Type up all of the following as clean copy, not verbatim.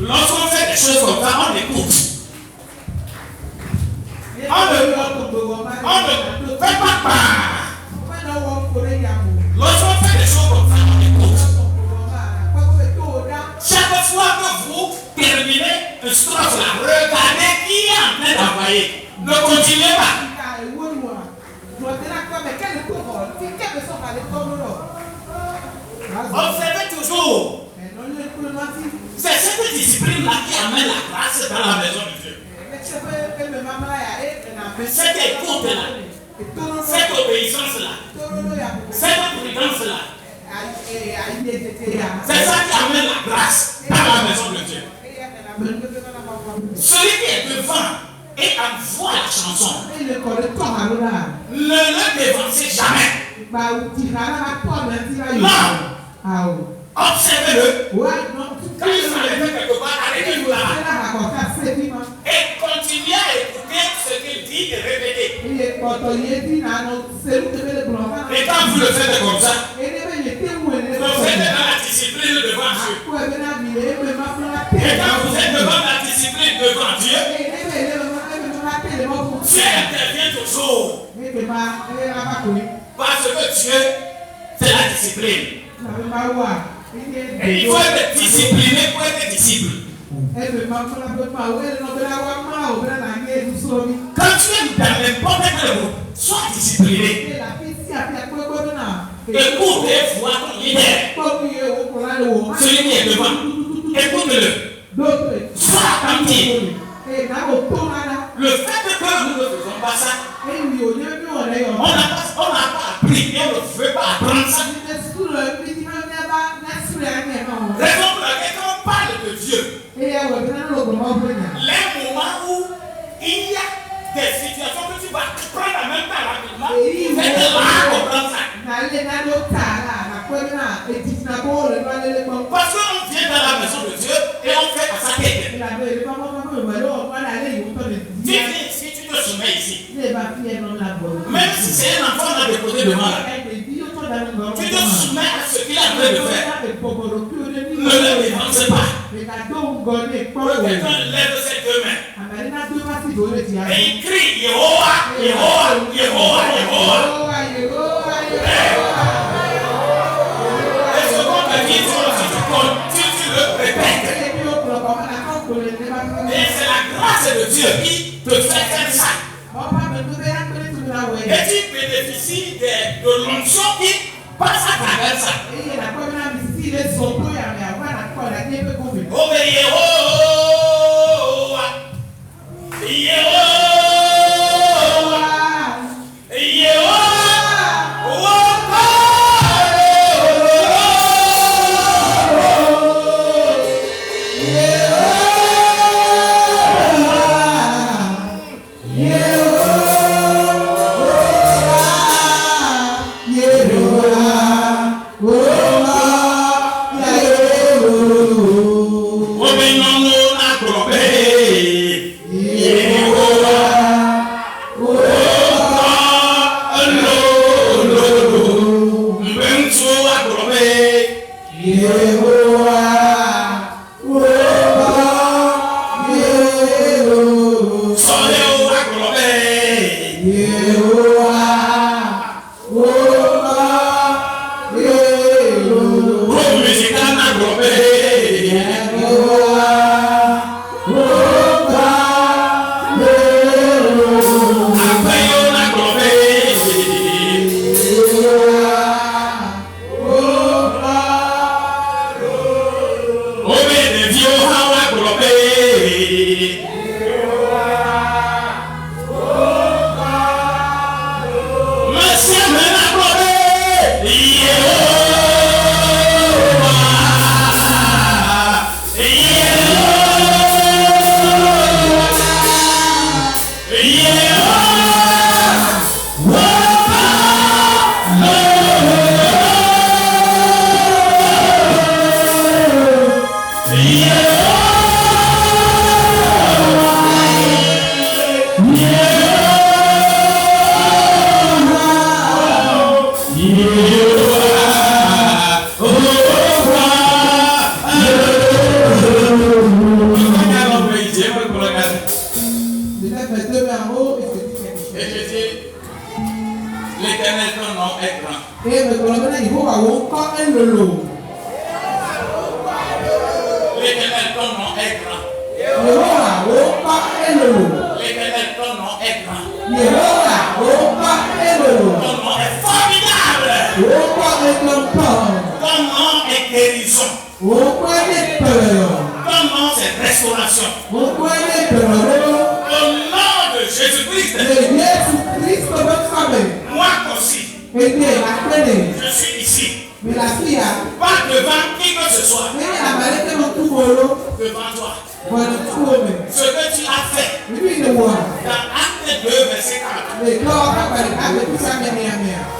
Lorsqu'on fait des choses comme ça, on écoute. On ne fait pas part. Lorsqu'on fait des choses comme ça, on écoute. Chaque fois que vous terminez une strophe là, regardez qui est en train d'envoyer. Ne continuez pas. Observez toujours. C'est cette discipline-là qui amène la grâce dans la maison de Dieu. Cette écoute-là, cette obéissance-là, cette prudence-là, c'est ça qui amène la grâce dans la maison de Dieu. Celui qui est devant et envoie la chanson, ne le dévancez jamais. Non. Observez-le. Quand il s'arrête quelque part, arrêtez-vous là. Et continuez à écouter ce qu'il dit et répétez. Et quand vous le faites comme ça, vous le faites dans la discipline devant Dieu. Et quand vous êtes devant la discipline devant Dieu, Dieu intervient toujours. Parce que Dieu, c'est la discipline. Et il faut être discipliné pour être disciple. Quand tu es dans n'importe quel groupe, sois discipliné. Écoute et vois ton leader. Celui qui est devant. Écoute-le. Sois attentif. Le fait que nous ne faisons pas ça, on n'a pas appris et on ne veut pas apprendre ça. Raison pour laquelle quand on parle de Dieu, les moments où il y a des situations que tu vas prendre en même temps rapidement, c'est de là comprendre ça. Parce qu'on vient dans la maison de Dieu et on fait à sa tête. Si tu te soumets ici, même si c'est un enfant à déposer devant là, tu te soumets à ce qu'il a en train de faire. Ne le dévancez pas. Que quelqu'un lève ses deux mains et il crie Yehowa, Yehowa, Yehowa, Yehowa. Et ce qu'on te dit, si tu le répètes. Et c'est la grâce de Dieu qui te fait faire ça. Et tu bénéficies de l'onction qui passe à travers ça. Oh, Yehowa, Yehowa, Yehowa. L'éternel, ton nom est grand. L'éternel, ton nom est grand. L'éternel, ton nom est grand. Ton nom est formidable. Ton nom est guérison. Ton nom c'est restauration. Au nom de Jésus-Christ. Moi aussi. Je suis ici. Pas devant qui que ce soit. Devant toi. Ce que tu as fait. Dans Acte 2, verset 4.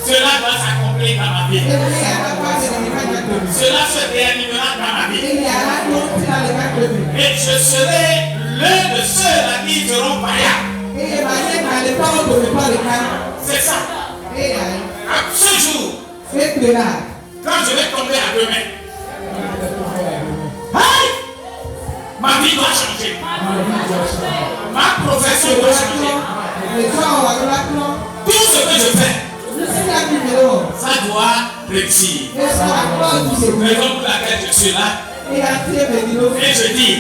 Cela doit s'accomplir dans ma vie. Cela se réanimera dans ma vie. Et je serai l'un de ceux-là qui seront païens. C'est ça. À ce jour, quand je vais tomber à demain, ma vie doit changer. Ma profession doit changer. Tout ce que je fais, ça doit réussir. Raison pour laquelle je suis là. Et je dis,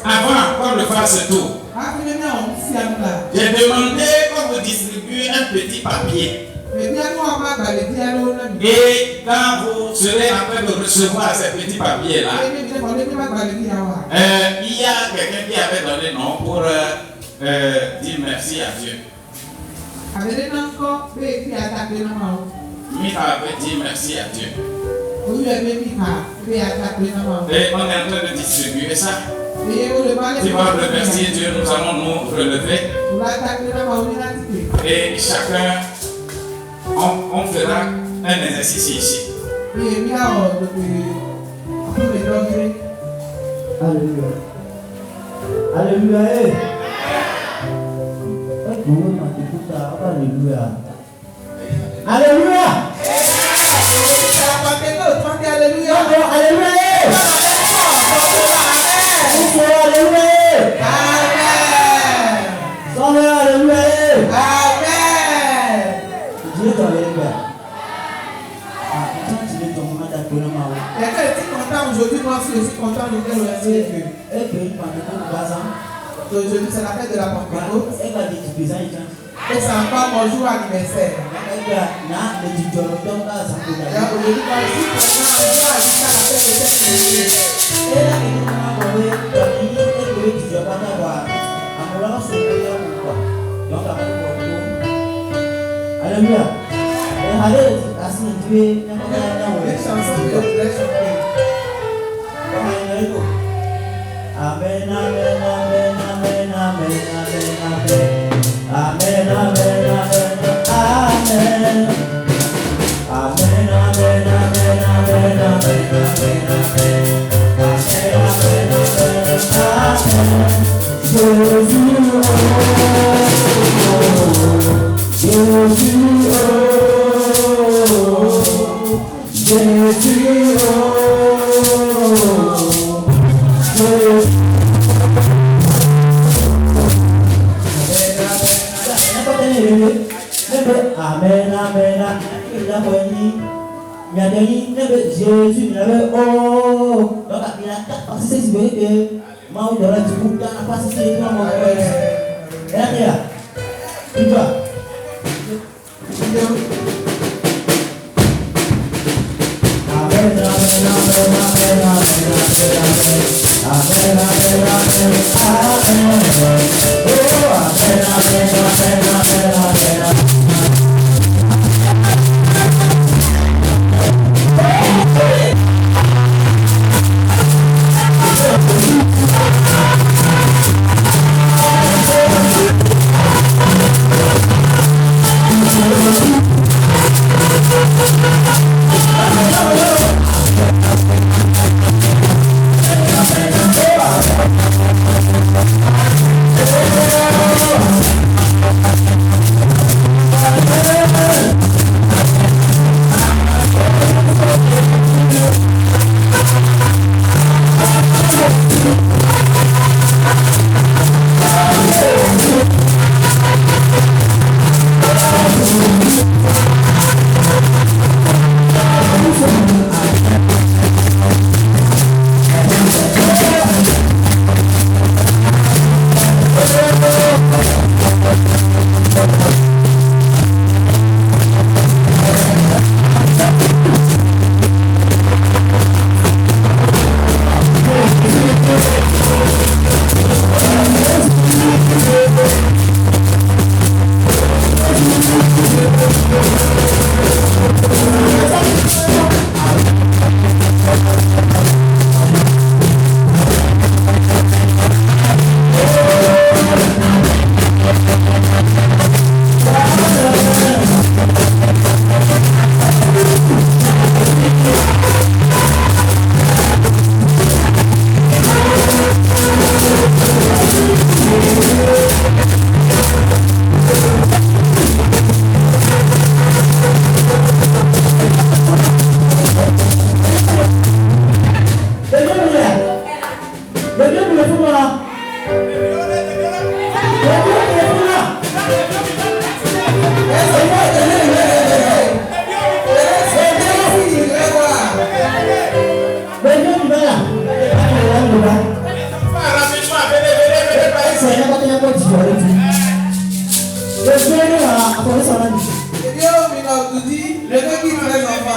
avant de faire ce tour, j'ai demandé qu'on vous distribue un petit papier. Et quand vous serez en train de recevoir ces petits papiers-là, il y a quelqu'un qui avait donné nom pour dire merci à Dieu. Mika avait dit merci à Dieu. Et on est en train de distribuer ça. Tu vas remercier Dieu, nous allons nous relever. Et chacun, on fera un exercice ici. Alléluia. Alléluia. Alléluia. Alléluia. Alléluia. Dieu t'enlève. Quelqu'un est content aujourd'hui, moi aussi content de dire merci. Aujourd'hui c'est la fête de la Pentecôte. Et c'est encore mon jour anniversaire. Aujourd'hui moi aussi Alléluia. Amen, amen, amen, amen, amen, amen, amen, amen, amen, amen, amen, Jésus, il avait oh, donc il a passé ce que moi on aurait du coup dans la passé ce que moi on aurait. Et là, tu vois. Amen, amen, amen, amen, amen, amen, ẹgbẹ́ ti yọrí tu. Èso ẹni wà àkọ́lẹ́sọ̀ náà nìyí. Èdè omi náà tún di lẹ́gbẹ́ kí ìfẹ́ náà fà.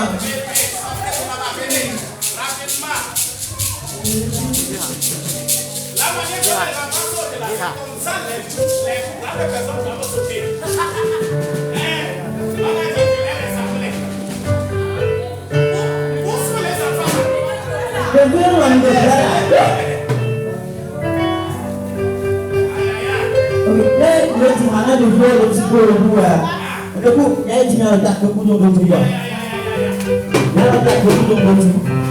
Èso ẹni wà ní ìgbà. Leti mana di bawah leti bawah dua. Aku nyai tinggal tak kepujung dua ya. Kalau tak kepujung dua.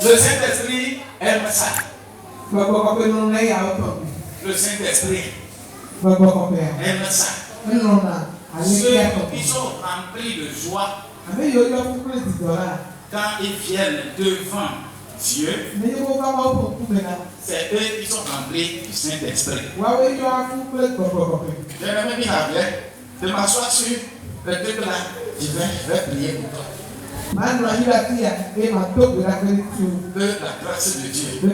Le Saint-Esprit aime ça. Le Saint-Esprit aime ça. Ceux qui sont remplis de joie quand ils viennent devant Dieu, c'est eux qui sont remplis du Saint-Esprit. J'aimerais bien de m'asseoir sur le truc là. Je vais prier pour toi. Que la grâce de Dieu, la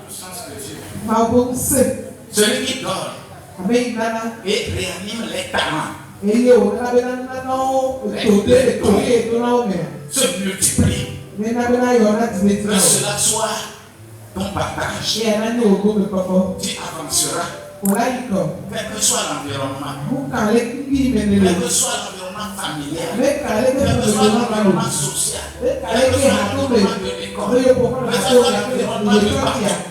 puissance de Dieu, celui qui dort et réanime les talents, se multiplie. Que cela soit ton partage. Tu avanceras. Quel que soit l'environnement, quel que soit l'environnement familial, quel que soit l'environnement social, quel que soit l'environnement de l'école, quel que soit l'environnement de partout,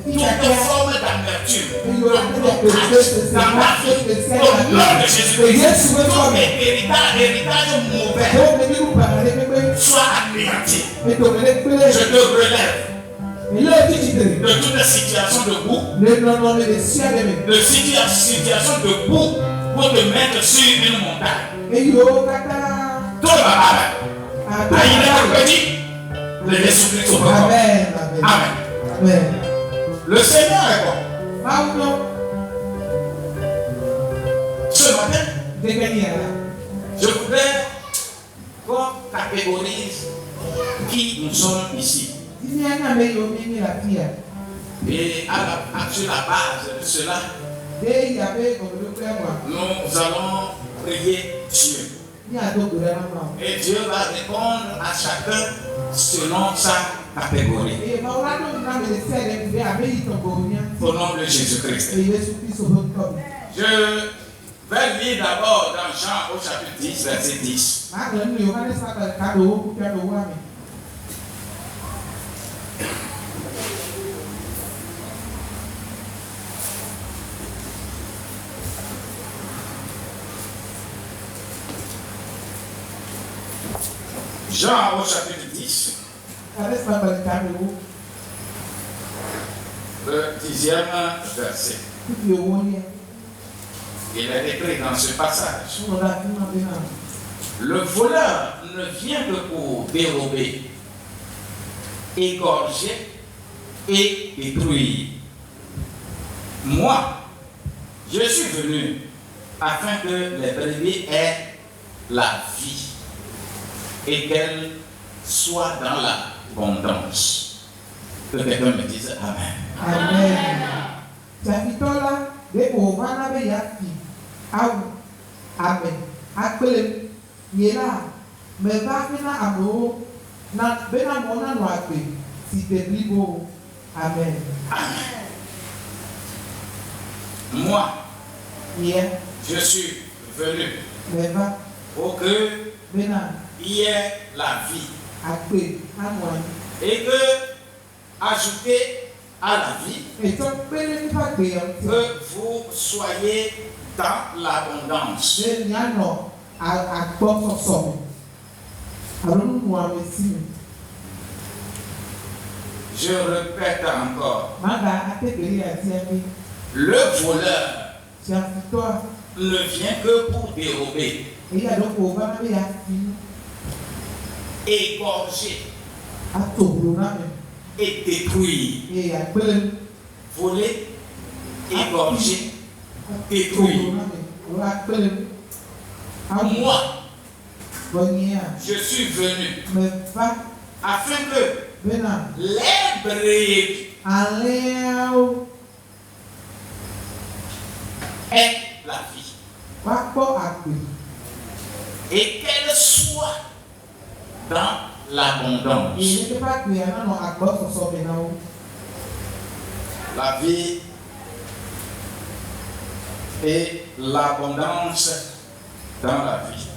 toute forme d'amertume, de blocage dans ta vie, au nom de Jésus-Christ, tout héritage mauvais soit anéanti. Je te relève de toute situation de boue, de situation de boue pour te mettre sur une montagne. Tout va le Jésus-Christ au Amen. Amen. Le Seigneur est bon. Ce matin, je voudrais qu'on catégorise qui nous sommes ici. Et sur la base de cela, nous allons prier Dieu. Et Dieu va répondre à chacun selon sa catégorie. Au nom de Jésus-Christ. Je vais lire d'abord dans Jean au chapitre 10, verset 10. Jean au chapitre 10, le 10e verset. Il est écrit dans ce passage: le voleur ne vient que pour dérober, égorger et détruire. Moi, je suis venu afin que les brebis aient la vie et qu'elle soit dans l'abondance. Que quelqu'un me dise Amen. Amen. Amen. Moi, je suis venu pour que il y ait la vie et que ajouter à la vie que vous soyez dans l'abondance. Je répète encore, le voleur ne vient que pour dérober, égorger et détruire. Voler, égorger, détruire. Moi, je suis venu afin que les brebis aient la vie et qu'elle soit dans l'abondance. La vie et l'abondance dans la vie.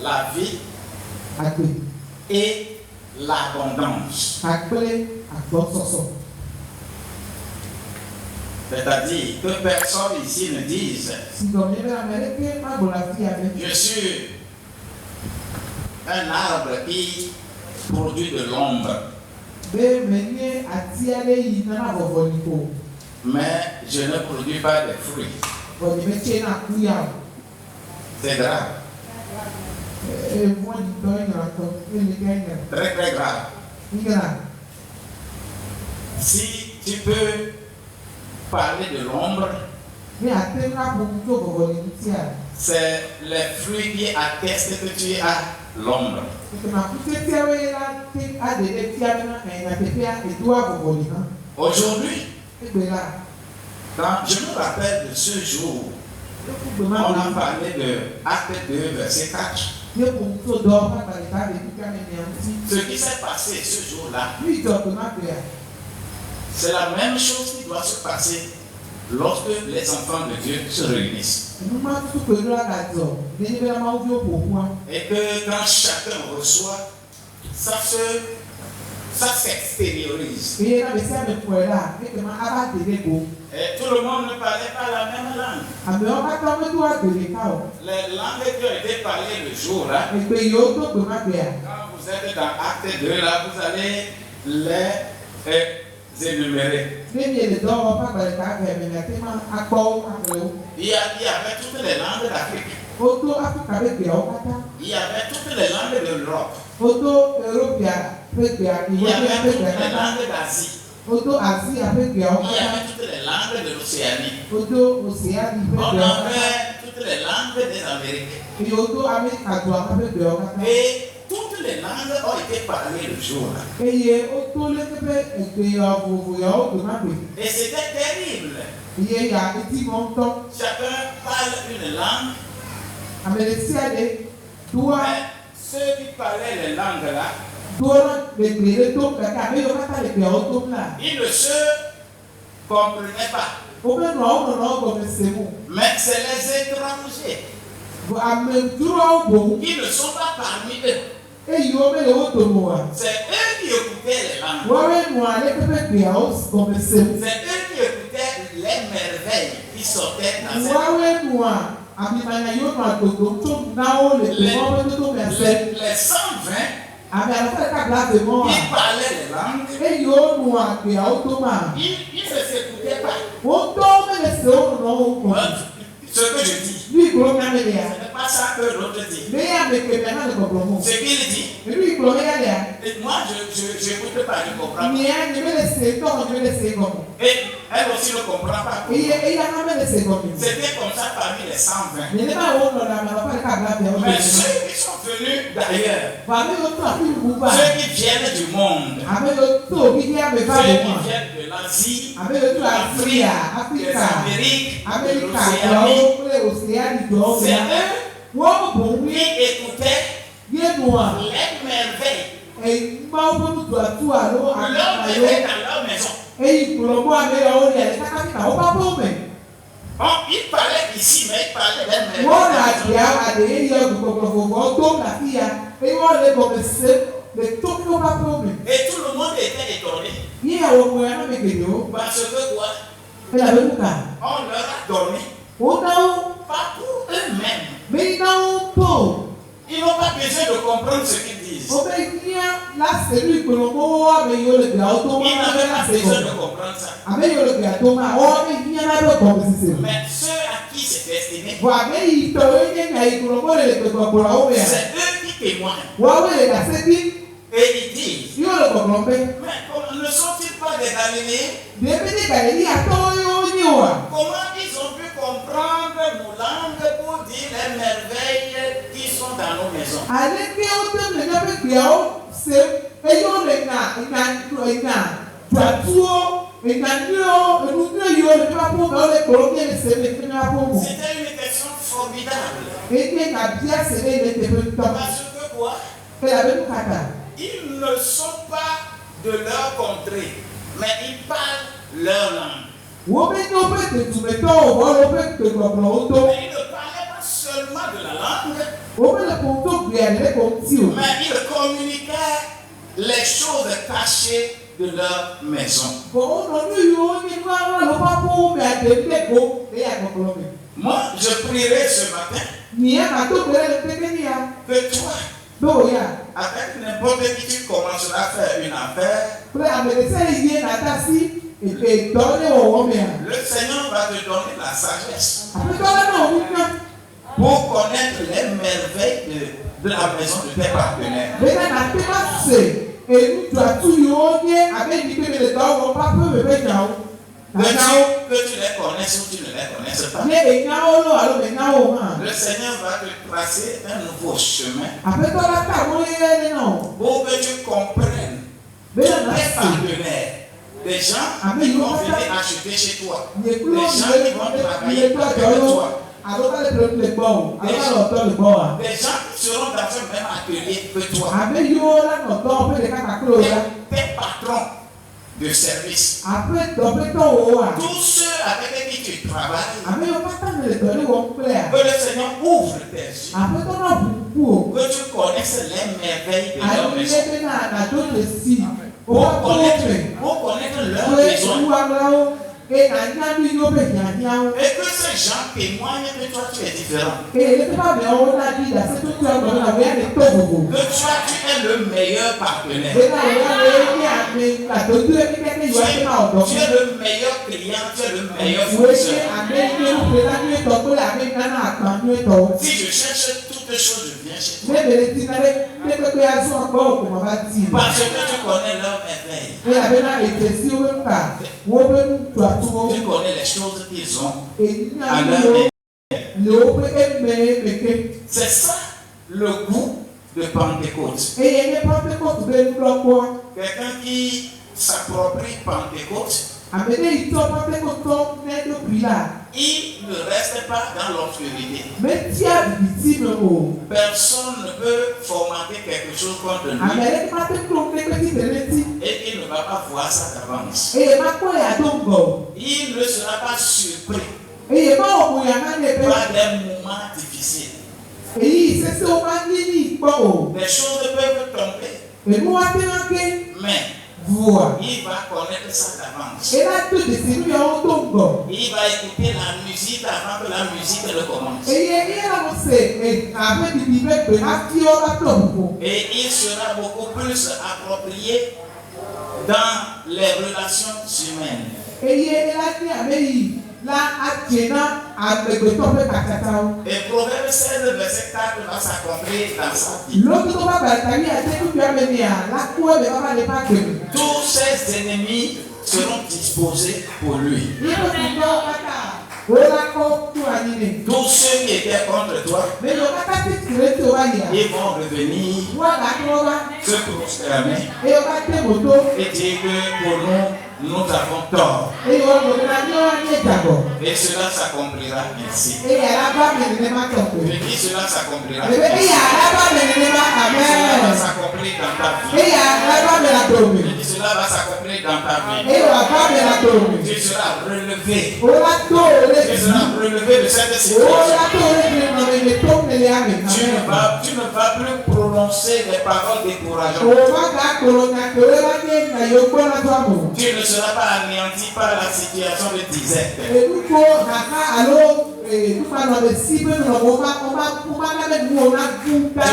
La vie et l'abondance. C'est-à-dire que personne ici ne dise je suis un arbre qui produit de l'ombre. Mais je ne produis pas de fruits. C'est grave. Très très grave. Si tu peux parler de l'ombre, c'est les fruits qui attestent que tu as l'ombre. Aujourd'hui, quand je me rappelle de ce jour, on a parlé de Acte 2, verset 4. Ce qui s'est passé ce jour-là, c'est la même chose qui doit se passer lorsque les enfants de Dieu se réunissent. Et que quand chacun reçoit, ça s'extériorise. Et tout le monde ne parlait pas la même langue. Les langues qui ont été parlées le jour-là, quand vous êtes dans Acte 2, là, vous allez les énumérer. Il y avait toutes les langues d'Afrique. Il y avait toutes les langues de l'Europe. Il y avait toutes les langues d'Asie. Il y avait toutes les langues de l'Océanie. On avait toutes les langues des Amériques. Et toutes les langues ont été parlées le jour-là. Et c'était terrible. Chacun parle une langue. Mais ceux qui parlaient les langues là, ils ne se comprenaient pas. Mais c'est les étrangers qui ne sont pas parmi eux. C'est eux qui écoutaient les langues. C'est eux qui écoutaient les merveilles qui sortaient dans cette langue. Les 120 qui parlaient les langues, ils ne s'écoutaient pas. Ce que je dis, ce n'est pas ça que l'autre dit. Ce qu'il dit, et moi je n'écoute pas, je comprends pas. Et elle aussi ne comprend pas. C'était comme ça parmi les 120. Mais ceux qui sont venus d'ailleurs, ceux qui viennent du monde, ceux qui viennent de l'Asie, de l'Afrique, des Amériques, de l'Océanie, c'est eux qui écoutaient les merveilles. L'homme était dans leur maison. Bon, il parlait ici, mais il parlait des merveilles. Et tout le monde était étonné. Parce que quoi? On leur a donné pas pour eux-mêmes. Ils n'ont pas besoin de comprendre ce qu'ils disent. Ils n'avaient pas besoin de comprendre ça. Mais ceux à qui c'est destiné, c'est eux qui témoignent. Et ils disent, mais ne sont-ils pas des Galiléens? Comment ils ont pu comprendre nos langues pour dire les merveilles qui sont dans nos maisons? C'était une question formidable. Parce que quoi? Ils ne sont pas de leur contrée, mais ils parlent leur langue. Mais ils ne parlaient pas seulement de la langue, mais ils communiquaient les choses cachées de leur maison. Moi, je prierai ce matin que toi, Avec n'importe qui, tu commenceras à faire une affaire. Le Seigneur va te donner la sagesse pour connaître les merveilles de la maison de tes partenaires. Que tu les connaisses ou tu ne les connaisses pas. Le Seigneur va te tracer un nouveau chemin pour que tu comprennes tes partenaires. Des gens qui vont venir acheter chez toi. Des gens qui vont travailler avec toi. Des gens qui seront dans ce même atelier que toi. Tes patrons de service. Tous ceux avec qui tu travailles. Que le Seigneur ouvre tes yeux. Que tu connaisses les merveilles de leur maison. Pour connaître leurs besoins. Et que ces gens témoignent que toi tu es différent. Que toi tu es le meilleur partenaire. Tu es le meilleur client, tu es le meilleur fournisseur. Si je cherche toutes choses, je viens chez toi. Parce que tu connais leur merveille. Tu connais les choses qu'ils ont à leur main. C'est ça le goût de Pentecôte. Quelqu'un qui s'approprie Pentecôte, il ne reste pas dans l'obscurité. Personne ne peut formater quelque chose contre lui et il ne va pas voir ça d'avance. Il ne sera pas surpris par des moments difficiles. Les choses peuvent tomber, mais il va connaître ça d'avance. Il va écouter la musique avant que la musique ne commence. Et il sera beaucoup plus approprié dans les relations humaines. Et Proverbe 16, verset 4 va s'accomplir dans sa vie. Tous ses ennemis seront disposés pour lui. Tous ceux qui étaient contre toi, ils vont revenir se prosterner et dire que pour nous avons tort. Et cela s'accomplira ainsi. Je dis cela s'accomplira ainsi. Cela va s'accomplir dans ta vie. Je dis cela va s'accomplir dans ta vie. Tu seras relevé. Tu seras relevé de cette situation. Tu ne vas plus prononcer des paroles décourageantes. Tu ne seras pas anéanti par la situation de disette. Tu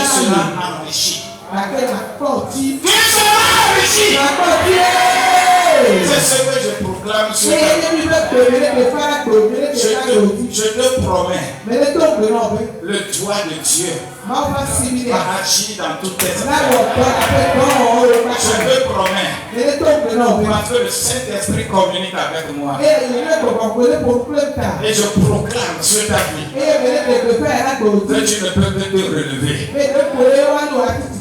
seras enrichi. Tu seras enrichi. C'est ce que je proclame sur ta vie. Je te promets, le doigt de Dieu va agir dans toutes tes affaires. Je te promets, parce que le Saint-Esprit communique avec moi. Et je proclame sur ta vie que tu ne peux que te relever.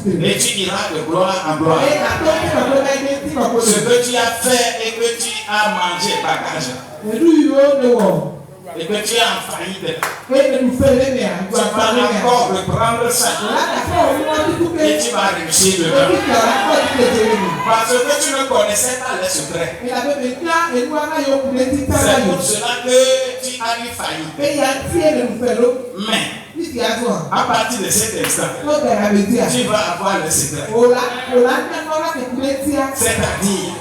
Et tu iras de gloire en gloire. Ce que tu as fait et que tu as mangé bagage. Et que tu es en faillite. Tu vas encore reprendre ça. Et tu vas réussir dedans. Parce que tu ne connaissais pas les secrets. C'est pour cela que tu as eu faillite. Mais à partir de cet instant, tu vas avoir le secret. C'est-à-dire,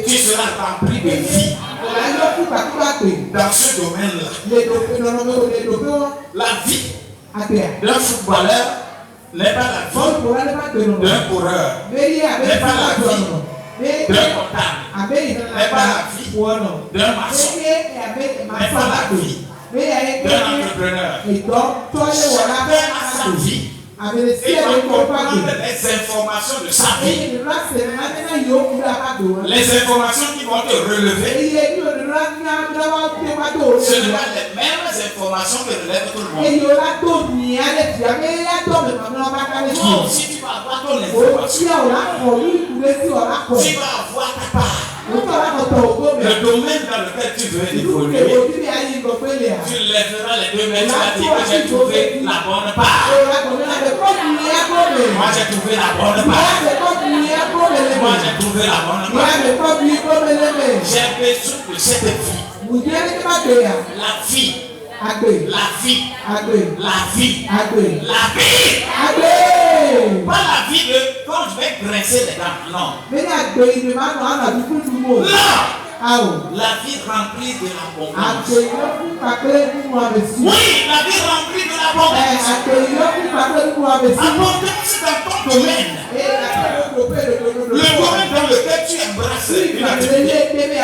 tu seras rempli de vie. Dans ce domaine-là, la vie d'un footballeur n'est pas la vie d'un coureur, n'est pas la vie d'un comptable, n'est pas la vie d'un maçon, n'est pas la vie d'un entrepreneur. Chacun a sa vie. Et doit comprendre les informations de sa vie. Les informations qui vont te relever. Ce n'est pas les mêmes informations que relève tout le monde. Toi aussi tu vas avoir ton information. Tu vas avoir ta part. Le domaine dans lequel tu veux évoluer, tu lèveras les deux mains, tu vas dire que j'ai trouvé la bonne part. Moi j'ai trouvé la bonne part. Moi j'ai trouvé la bonne part. J'ai besoin de cette vie. La vie. La vie. La vie. La vie. Pas la vie de quand je vais grincer les dents. Non. Non. La vie remplie de l'abondance. Oui, la vie remplie de l'abondance. Abondance dans ton domaine. Le domaine dans lequel tu embrasses une activité.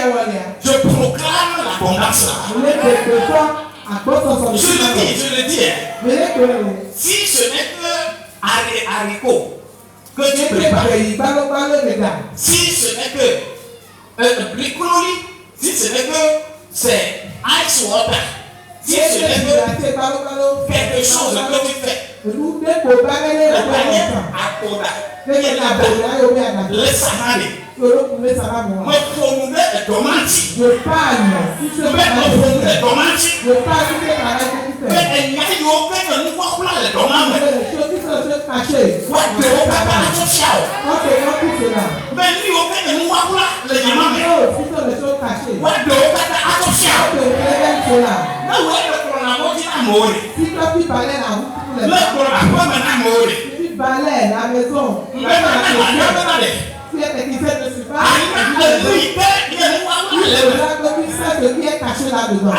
Je proclame l'abondance là. Je le dis. Si ce n'est que haricots que tu prépares, si ce n'est que bricoli, si ce n'est que c'est ice water, si ce n'est que quelque chose que tu fais, le panier à Koda, le Sahari, me promouvoir les tomates, mais il n'y a aucun nous voir les tomates. Mais il n'y a aucun nous voir les tomates. La maison. Si elle te disait ne suis pas. Ce qui est caché là-dedans.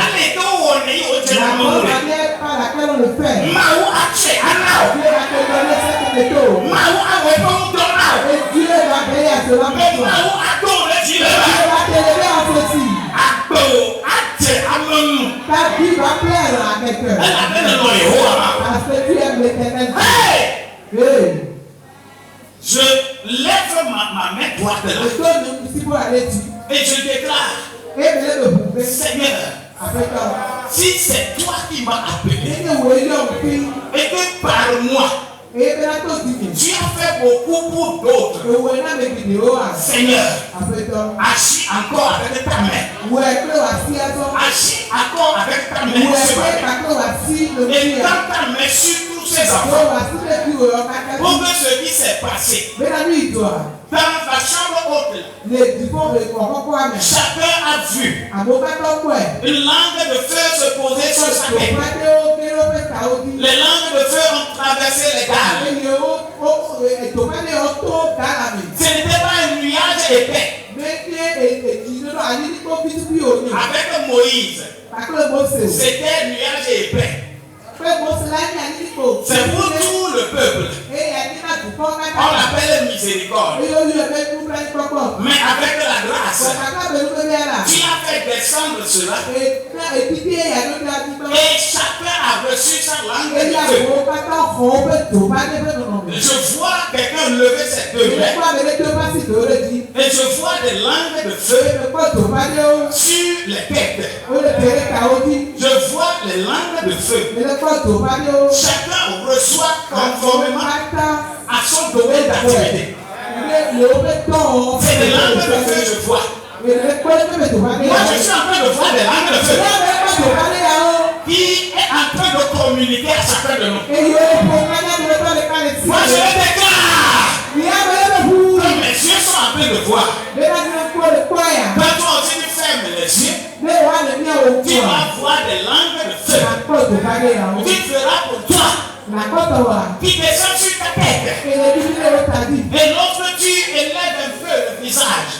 La manière par laquelle on le fait. Dieu va te donner cette méthode. Et Dieu va veiller à cela pour toi. Dieu va t'élever en ceci. Ta vie va plaire à quelqu'un. Parce que tu aimes l'Éternel. Je lève ma main droite là. Et je déclare, Seigneur, si c'est toi qui m'as appelé et que par moi tu as fait beaucoup pour d'autres, Seigneur, agis encore avec ta main. Agis encore avec ta main. Et dans ta main sur tous ces enfants. Pour que ce qui s'est passé dans la chambre haute, chacun a vu une langue de feu se poser sur sa tête. Les langues de feu ont traversé les dalles. Ce n'était pas un nuage épais. Avec Moïse, c'était un nuage épais. C'est pour tout le peuple. On l'appelle miséricorde. Mais avec la grâce, tu as fait descendre cela. Et chacun a reçu sa langue de feu. Je vois quelqu'un lever ses deux mains. Et je vois des langues de feu sur les têtes. Je vois les langues de feu. Chacun reçoit conformément à son domaine d'activité. C'est des langues de feu que je vois. Moi, je suis en train de voir des langues de feu qui est en train de communiquer à chacun de nous. Moi, je le déclare. Quand mes yeux sont en train de voir. Quand toi aussi tu fermes les yeux, tu vas voir des langues de feu. Tu feras pour toi. Qui descend sur ta tête. Et lorsque tu élèves un peu le visage,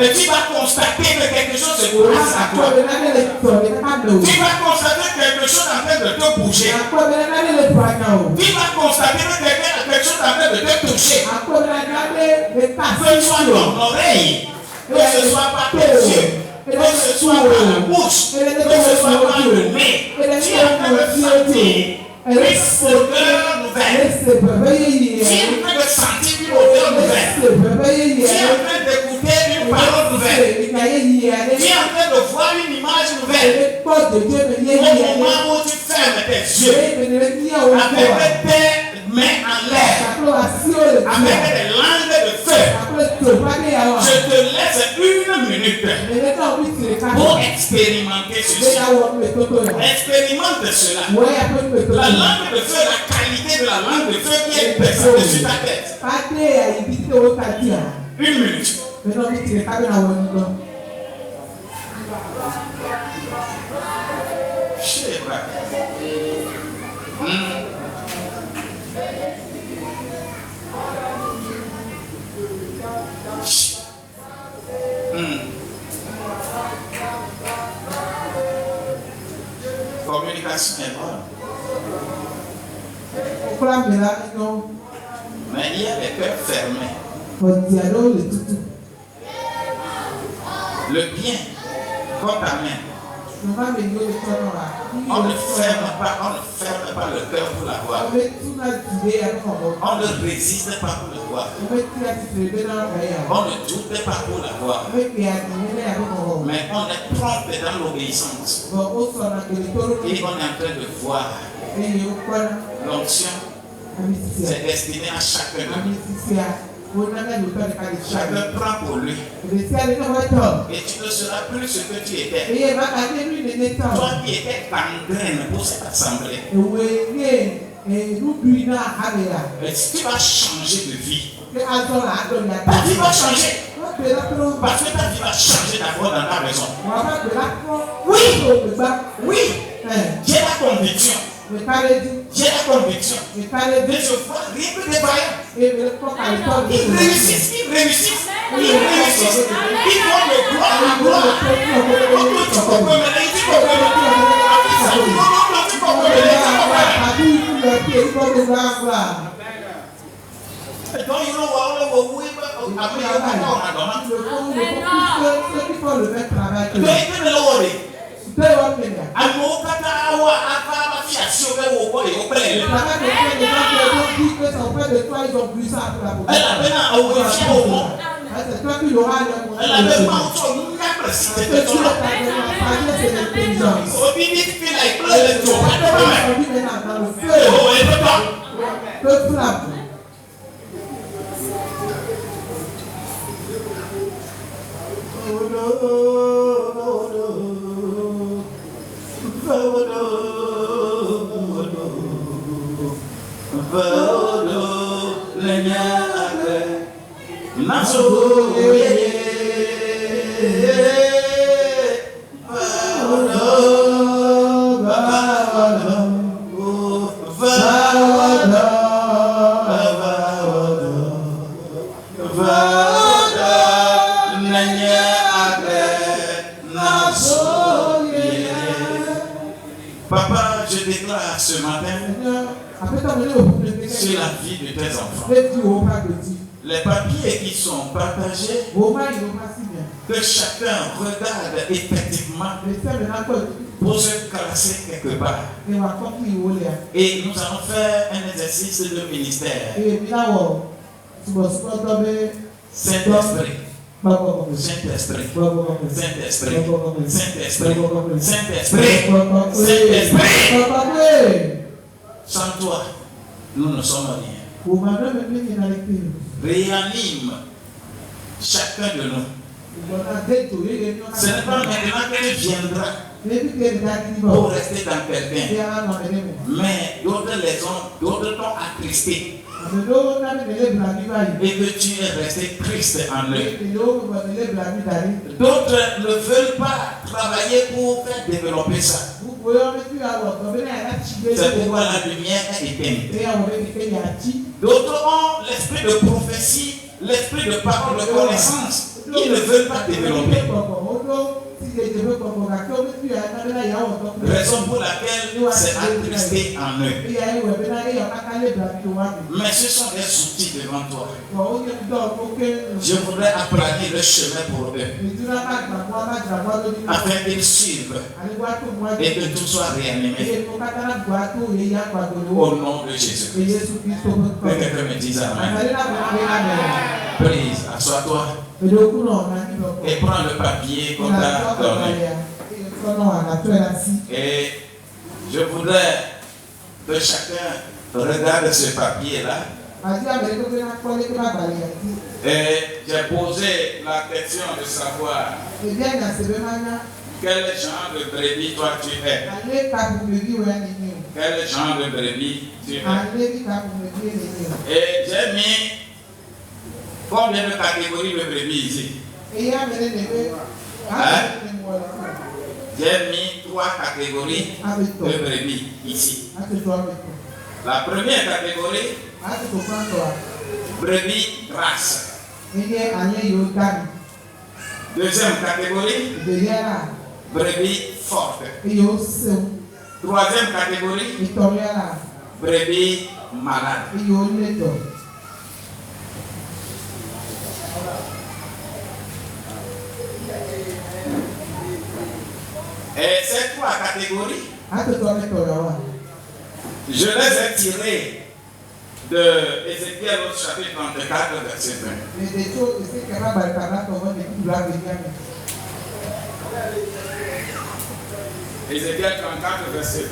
Et tu vas constater que quelque chose se passe à toi. Tu vas constater que quelque chose est en train de te bouger. Tu vas constater que quelque chose est en train de te toucher. Que ce soit ton oreille, que ce soit par tes yeux, que ce soit par la bouche, que ce soit par le nez. Tu es en train de sentir une odeur nouvelle. Tu es en train de sentir une odeur nouvelle. Tu es en train d'écouter une parole nouvelle. Tu es en train de voir une image nouvelle. Au moment où tu fermes tes yeux, avec tes mains en l'air, avec des langues de feu, je te laisse 1 minute pour expérimenter ceci. Expérimente cela. La langue de feu, la qualité de la langue de feu qui est présente sur ta tête. 1 minute. Je sais pas. Communication est bonne. Mais il y a des cœurs fermés. Le bien, comme ta main. On ne ferme pas le cœur pour l'avoir. On ne résiste pas pour le voir. On ne doute pas pour l'avoir. Mais on est prompt dans l'obéissance. Et on est en train de voir l'onction. C'est destiné à chacun de nous. Chacun prend pour lui. Et tu ne seras plus ce que tu étais. Toi qui étais gangrène pour cette assemblée. Et tu vas changer de vie. Ta vie va changer. Parce que ta vie va changer d'abord dans ta maison. Oui. J'ai la conviction. J'ai la conviction. Mais je vois rien que des vaillants. Ils réussissent. Ils font de gloire en gloire. C'est toi qui l'auras. Elle avait pas autour de nous, c'était toi. Papa, je déclare ce matin sur la vie de tes enfants. Les papiers qui sont partagés, que chacun regarde effectivement pour se classer quelque part. Et nous allons faire un exercice de ministère. Saint-Esprit. Saint-Esprit, Saint-Esprit, Saint-Esprit, Saint-Esprit, Saint-Esprit. Sans toi, nous ne sommes rien. Réanime chacun de nous. Ce n'est pas maintenant qu'elle viendra pour rester dans quelqu'un. Mais d'autres t'ont attristé. Et que tu es resté triste en eux. D'autres ne veulent pas travailler pour faire développer ça. C'est pourquoi la lumière est éteinte. D'autres ont l'esprit de prophétie l'esprit de parole, de connaissance, il ne veut pas développer. Raison pour laquelle c'est attristé en eux. Mais ce sont des outils devant toi. Je voudrais aplanir le chemin pour eux, afin qu'ils suivent et que tout soit réanimé. Au nom de Jésus. Que quelqu'un me dise Amen. Prise, assois-toi. Et prends le papier qu'on t'a donné. Et je voudrais que chacun regarde ce papier-là. Et j'ai posé la question de savoir quel genre de brebis toi tu es. Quel genre de brebis tu es. Et j'ai mis combien de catégories de brebis ici? Hein? J'ai mis 3 catégories de brebis ici. La première catégorie, brebis grasses. Deuxième catégorie, brebis fortes. Troisième catégorie, brebis malades. Et ces 3 catégories, je les ai tirées de Ézéchiel au chapitre 34, verset 20. Ézéchiel 34, verset 20.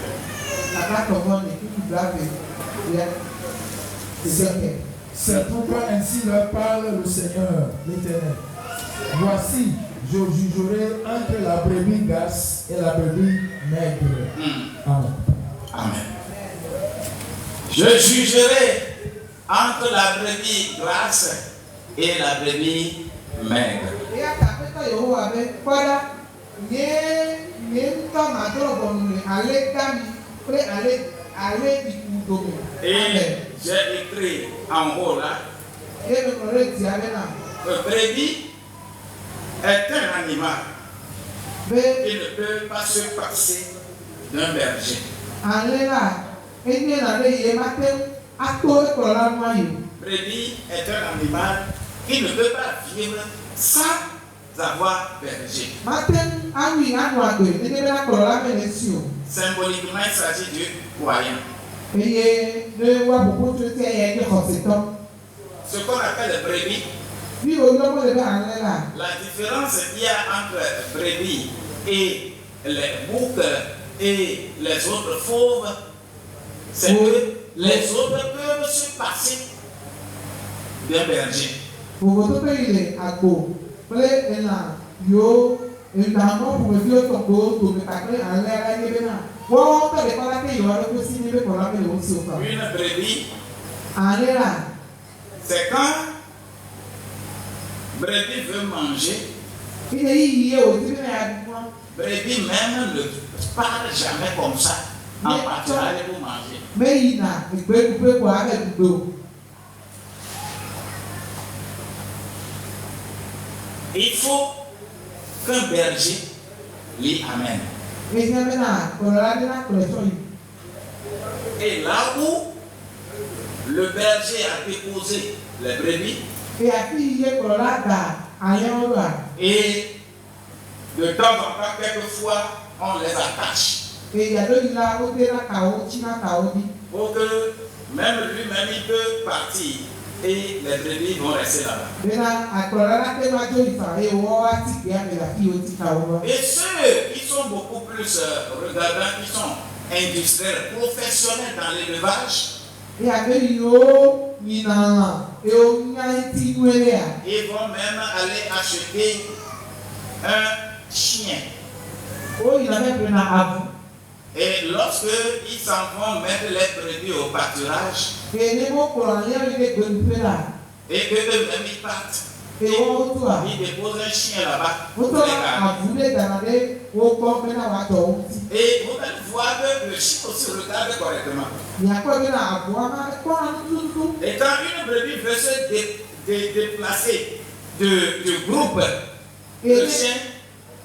C'est pourquoi ainsi leur parle le Seigneur, l'Éternel. Voici, je jugerai entre la brebis grasse et la brebis maigre. Amen. Amen. Je jugerai entre la brebis grasse et la brebis maigre. Et j'ai écrit en haut là, le brebis est un animal qui ne peut pas se passer d'un berger. Brebis est un animal qui ne peut pas vivre sans avoir berger. Symboliquement, il s'agit du croyant. Ce qu'on appelle les brebis, la différence qu'il y a entre brebis et les boucs et les autres fauves, c'est que les autres peuvent se passer d'un berger. Une brebis, c'est quand brebis veut manger, brebis même ne parle jamais comme ça. En particulier pour manger. Il faut qu'un berger l'y amène. Et là où le berger a déposé les brebis, et de temps en temps, quelquefois, on les attache. Pour que même lui-même il peut partir et les brebis vont rester là-bas. Et ceux qui sont beaucoup plus regardants, qui sont industriels, professionnels dans l'élevage, ils vont même aller acheter un chien. Et lorsque ils s'en vont mettre les brebis au pâturage, et que eux-mêmes ils partent, ils déposent un chien là-bas pour les garder. Et vous allez voir que le chien aussi regarde correctement. Et quand une brebis veut se déplacer de groupe, le chien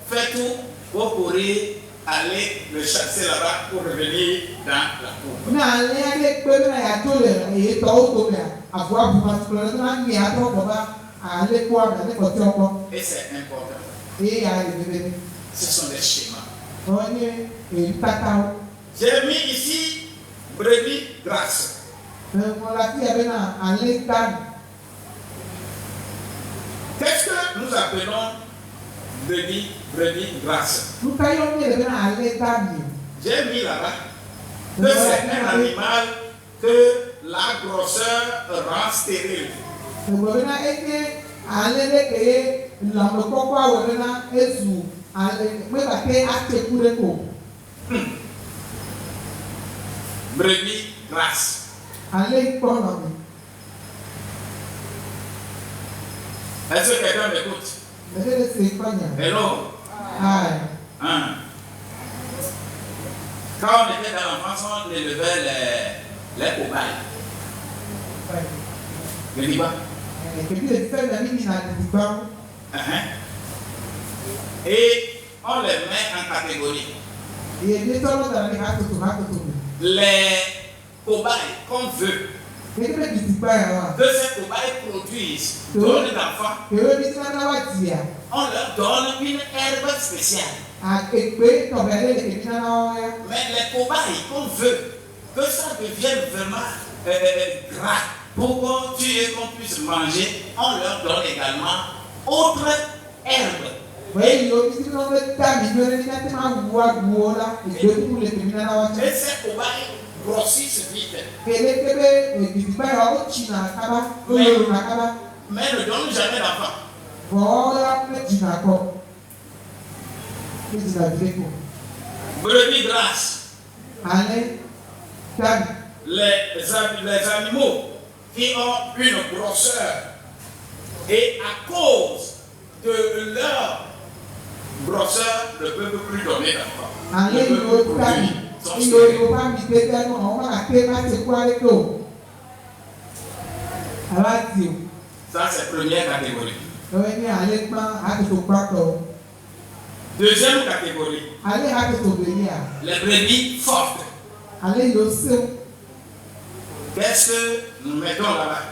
fait tout pour courir, aller le chasser là-bas pour revenir dans la cour. Et c'est important. Ce sont des schémas. J'ai mis ici brebis grasses. Qu'est-ce que nous appelons brebis grasses? J'ai mis là-bas que c'est un animal que la grosseur rend stérile. Brebis grasses. Est-ce que quelqu'un m'écoute? Hello? Hein? Quand on était dans l'enfance, on élevait les cobayes. Le Liban. Et on les met en catégorie. Les cobayes qu'on veut. Que ces cobayes produisent, donnent d'enfants. On leur donne une herbe spéciale. Mais les cobayes qu'on veut, que ça devienne vraiment gras pour qu'on tue et qu'on puisse manger, on leur donne également autre herbe. Et ces cobayes grossissent vite. Mais ne donne jamais d'enfant. Brebis grasses. Les animaux qui ont une grosseur et à cause de leur grosseur ne peuvent plus donner d'enfant. Ça c'est première catégorie. Deuxième catégorie. Les brebis fortes. Qu'est-ce que nous mettons là-bas?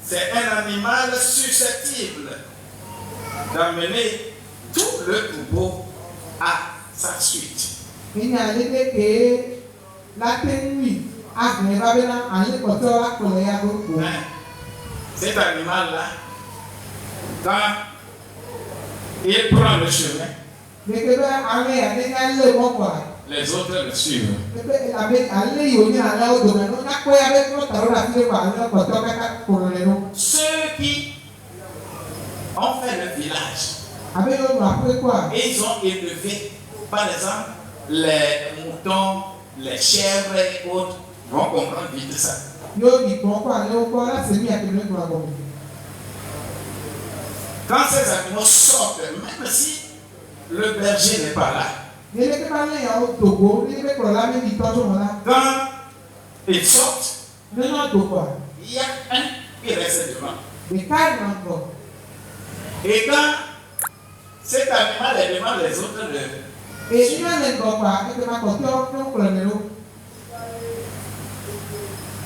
C'est un animal susceptible d'amener tout le troupeau à sa suite. Cet animal-là, quand il prend le chemin, les autres le suivent. Ceux qui ont fait le village, ils ont élevé, par exemple, les moutons, les chèvres et autres, vont comprendre vite ça. Quand ces animaux sortent, même si le berger n'est pas là, quand ils sortent, il y a un qui reste devant. Et quand cet animal est devant, les autres le.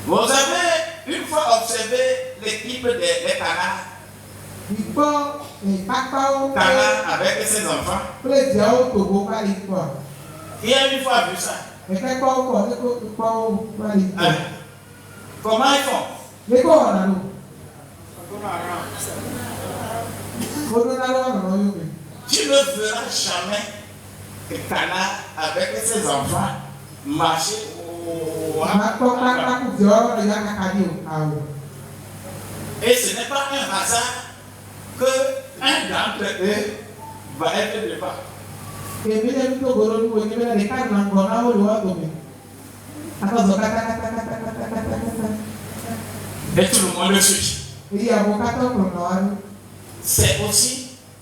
Vous avez une fois observé l'équipe des canards. Canard avec ses enfants. Qui a une fois vu ça? Comment ils font? Tu ne verras jamais un canard avec ses enfants marcher. Et ce n'est pas un hasard que un d'entre eux va être devant. Et tout le monde le suit. C'est aussi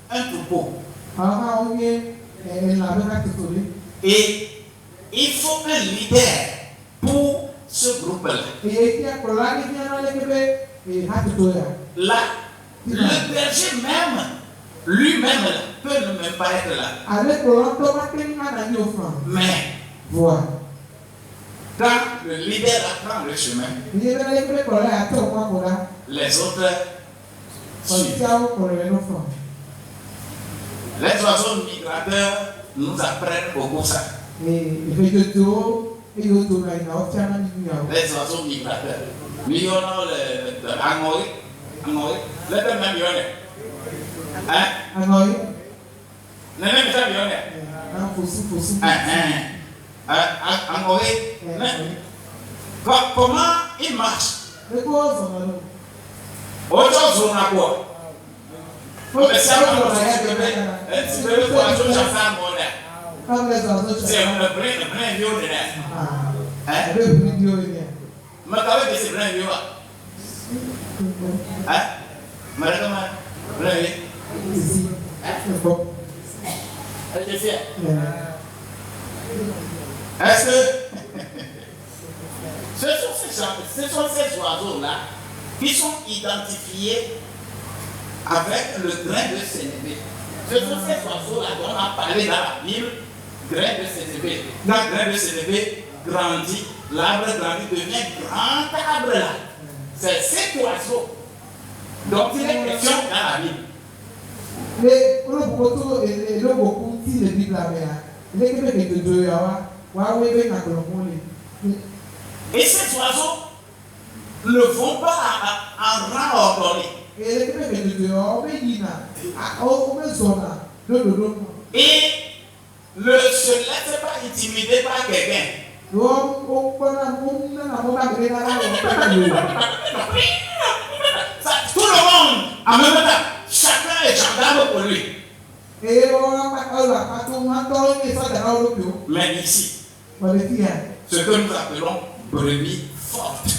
un troupeau. Et il faut un leader pour ce groupe-là. Là, le berger même, lui-même, peut ne même pas être là. Mais, quand le leader apprend le chemin, les autres suivent. Les oiseaux migrateurs nous apprennent beaucoup ça. Les oiseaux migrateurs. Millionnaires de Hanoi. Le même millionnaire. Hein? Hanoi. Le même millionnaire. Hanoi. Comment il marche? Aujourd'hui, on a quoi? C'est un vrai vieux de l'air. Hein? Mais quand même, c'est vrai vieux. Hein? Mais comment? Vrai est-ce que ce sont ces oiseaux-là qui sont identifiés avec le grain de sénévé. Ce sont ces oiseaux-là dont on a parlé dans la Bible, grain de sénévé. Quand le grain de sénévé grandit, l'arbre grandit, devient grand arbre là. C'est cet oiseau dont il est question dans la Bible. Et ces oiseaux ne vont pas en rang ordonné. Et ne se laisse pas intimider par quelqu'un. Tout le monde, en même temps, chacun est gendarme pour lui. Mais ici, ce que nous appelons brebis fortes.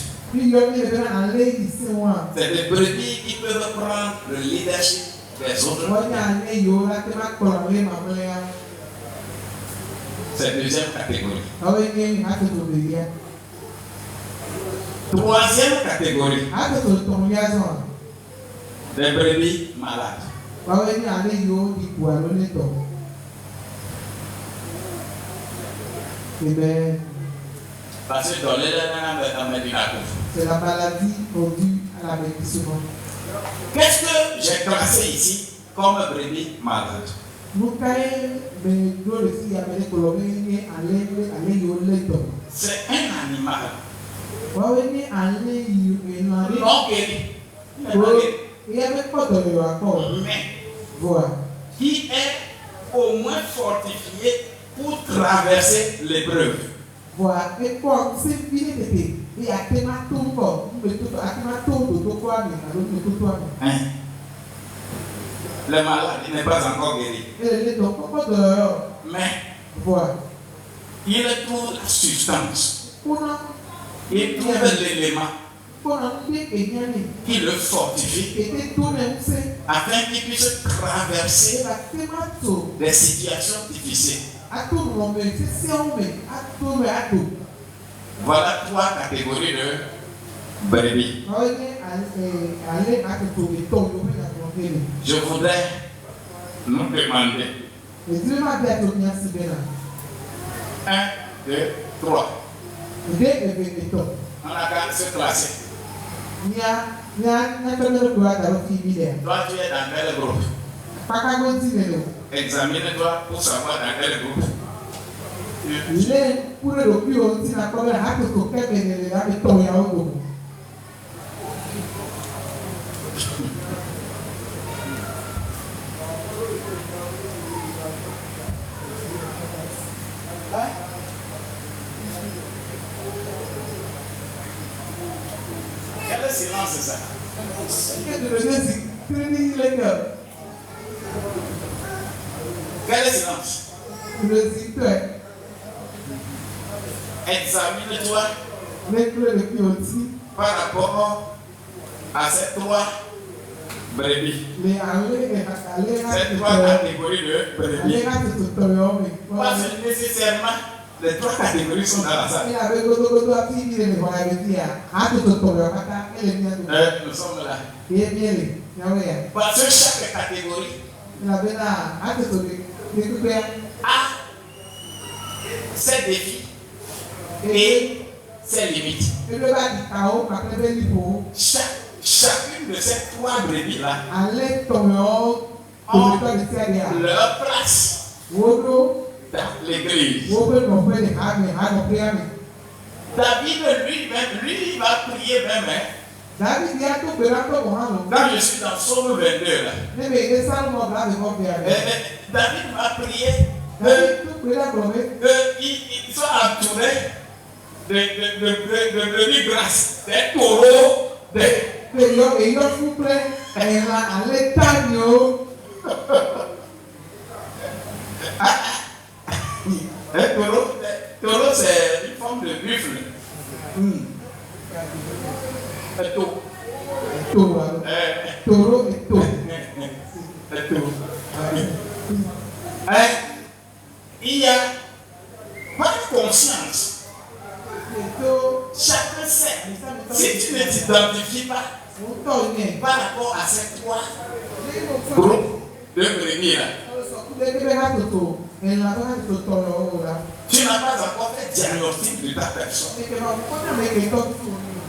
C'est des brebis qui peuvent prendre le leadership des autres. C'est deuxième catégorie. Troisième catégorie. Des brebis malades. Amen. Parce que dans c'est la maladie due à la médecine. Qu'est-ce que j'ai classé ici comme brebis malade? C'est un animal. Mais qui est au moins fortifié pour traverser l'épreuve. Le malade n'est pas encore guéri. Mais il trouve la substance. Il trouve l'élément qui le fortifie afin qu'il puisse traverser des situations difficiles. Voilà trois catégories de brebis. Je voudrais nous demander 1, 2, 3. On a qu'à se classer. Toi, tu es dans quel groupe? Examine-toi pour savoir dans quel groupe. Quel silence c'est ça? Quel silence? Examine-toi par rapport à ces trois brebis. Ces trois catégories de brebis. Pas nécessairement Les 3 catégories sont dans la salle. Nous sommes là. Parce que chaque catégorie a ses défis et ses limites. Chacune de ces 3 brebis-là ont leur place dans l'église. David lui-même, lui va prier même. Quand je suis dans Psaume 22 là, David va prier qu'il soit entouré de brebis grasses, des taureaux, un taureau, c'est une forme de buffle. Un taureau. Il y a pas de conscience. Chacun sait. Si tu ne t'identifies pas par rapport à ces 3 groupes de brebis là, tu n'as pas encore fait diagnostic de ta personne.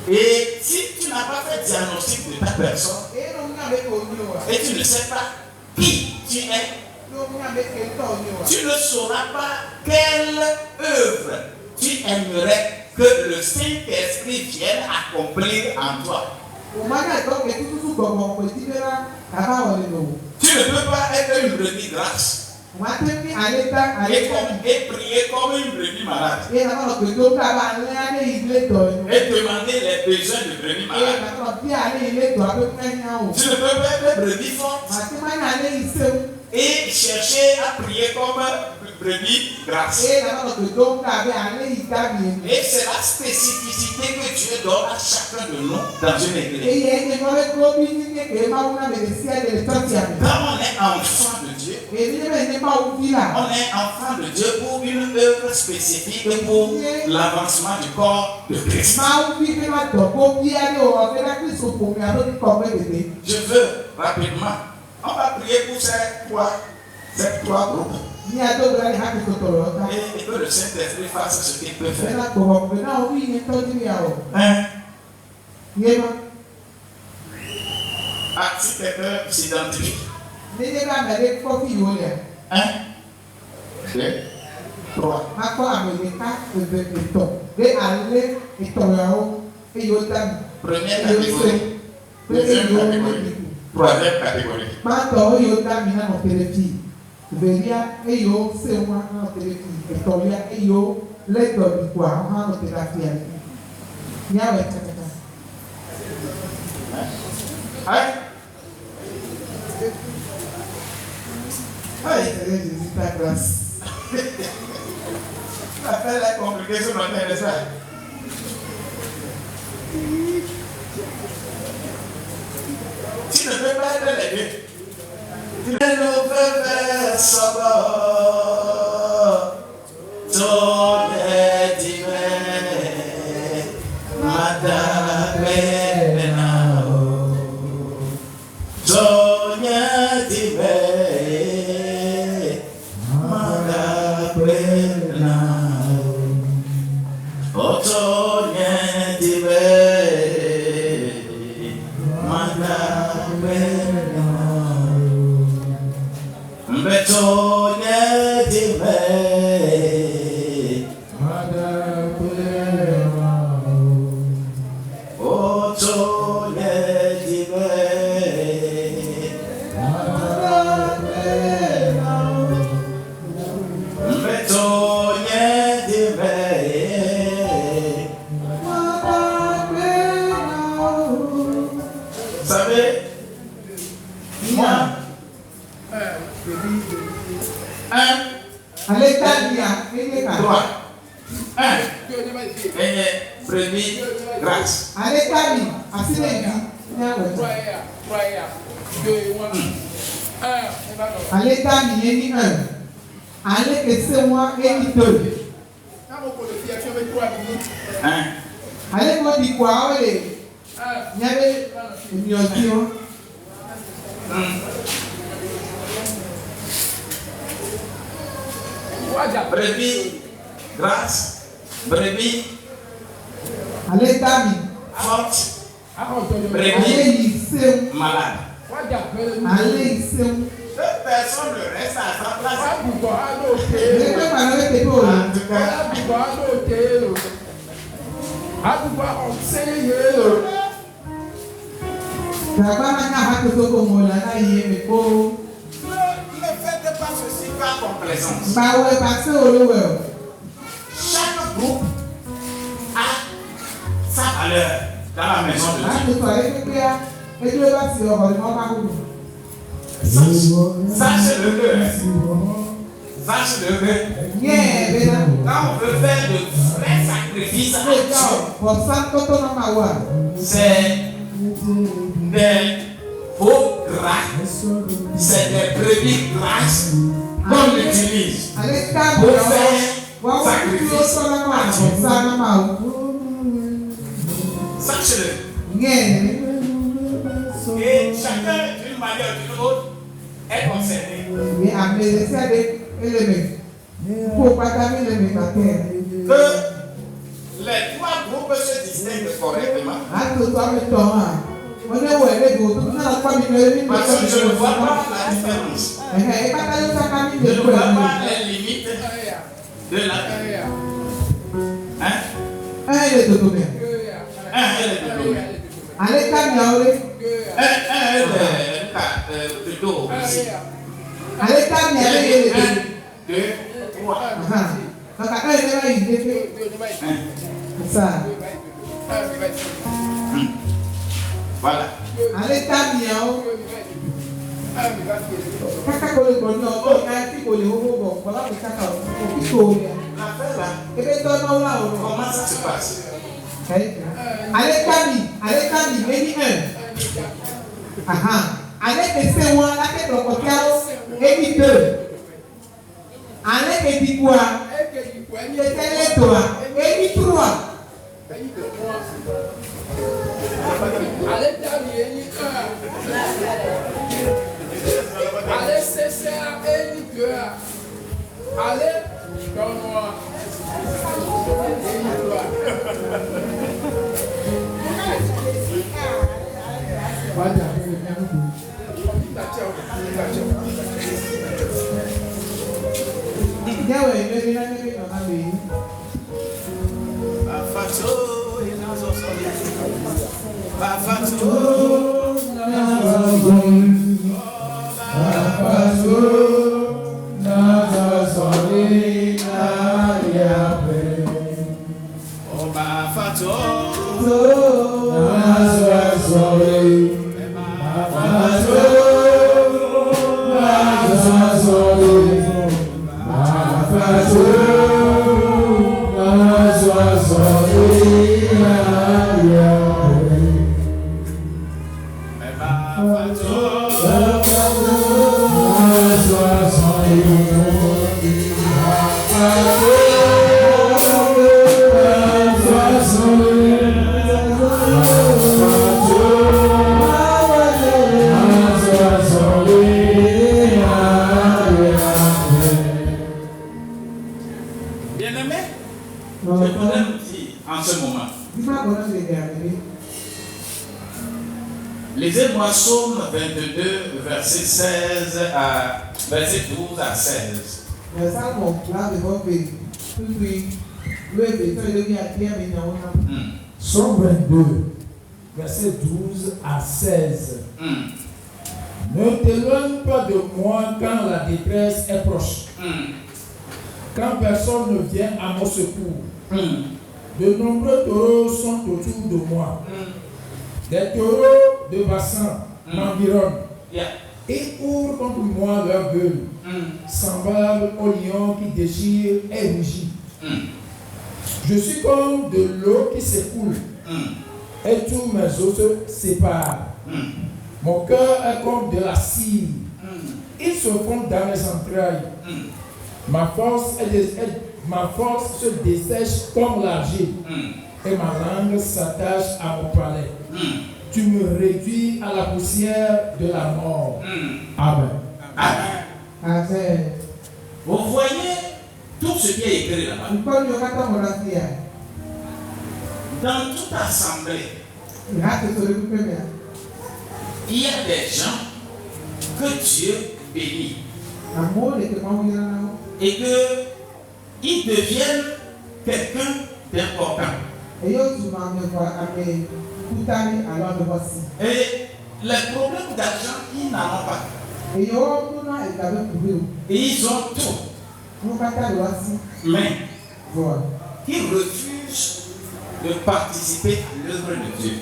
Et si tu n'as pas fait diagnostic de ta personne et tu ne sais pas qui tu es, tu ne sauras pas quelle œuvre tu aimerais que le Saint-Esprit vienne accomplir en toi. Tu ne peux pas être une brebis grasse et prier comme une brebis malade et demander les besoins de brebis malade. Tu ne peux pas être brebis forte et chercher à prier comme brebis grasse. Et c'est la spécificité que Dieu donne à chacun de nous dans une église. Quand on est enfant de Dieu, on est enfant de Dieu pour une œuvre spécifique pour l'avancement du corps de Christ. Je veux rapidement, on va prier pour ces 3 groupes. Et que le Saint-Esprit fasse ce qu'il peut faire. Si quelqu'un s'identifie. 1, 2, 3. Première catégorie. Deuxième catégorie. Troisième catégorie. La complication de ça. Tu ne peux pas être les deux. Tu ne nous fais faire savoir ton divin, Madame Nao, ton divin, Madame Nao, oh ton divin, Madame Nao, Betonne divin, Madame Nao, oh ton divin, Madame Nao, Betonne divin, Madame Nao. Vous savez, moi, 1, 3. 1. Brebis grâce. Hein? Allez, moi, dis quoi? Il y avait une million. Brebis, grâce, brebis, Allez, Dami. forte, brebis, malade. Allez, ici. Deux personnes ne restent à sa place. Je peux parler avec tes pauvres. En tout cas, ne faites pas ceci par complaisance. Chaque groupe a sa valeur dans la maison de Dieu. Sache-le que, quand on veut faire de vrais sacrifices à Dieu, c'est des faux grâces, c'est des brebis grâces qu'on utilise pour faire sacrifice à Dieu. Sache-le. Et chacun, d'une manière ou d'une autre, est concerné. Que les trois groupes se distinguent correctement. Parce que je ne vois pas la différence. Je ne vois pas les limites de la vie. Hein? Un est de domaine. Plutôt ici. 1, 2, 3. Voilà. Comment ça se passe? Allez, Camille, Béni 1. Allez, c'est moi, la tête au côté, Béni 2. Allez, Béni quoi? C'est toi, Béni 3. Allez, Béni 1. Allez, César, Béni 2. Allez, donne-moi. Bien-aimé, je voudrais vous dire en ce moment. Lisez-moi Psaume 22, verset 16 à verset 12 à 16. Psaume 22, verset 12 à 16. Ne t'éloigne pas de moi quand la détresse est proche. Quand personne ne vient à mon secours. De nombreux taureaux sont autour de moi. Des taureaux de bassin m'environnent. Ils ouvrent contre moi leur gueule, semblables au lion qui déchire et rugit. Je suis comme de l'eau qui s'écoule, et tous mes os se séparent. Mon cœur est comme de la cire, ils se fondent dans mes entrailles. Ma force est ma force se dessèche comme l'argile et ma langue s'attache à mon palais. Tu me réduis à la poussière de la mort. Amen. Amen. Amen. Vous voyez tout ce qui est écrit là-bas. Dans toute assemblée, il y a des gens que Dieu bénit et qu'ils deviennent quelqu'un d'important. Et les problèmes d'argent, ils n'en ont pas. Et ils ont tout. Mais ils refusent de participer à l'œuvre de Dieu.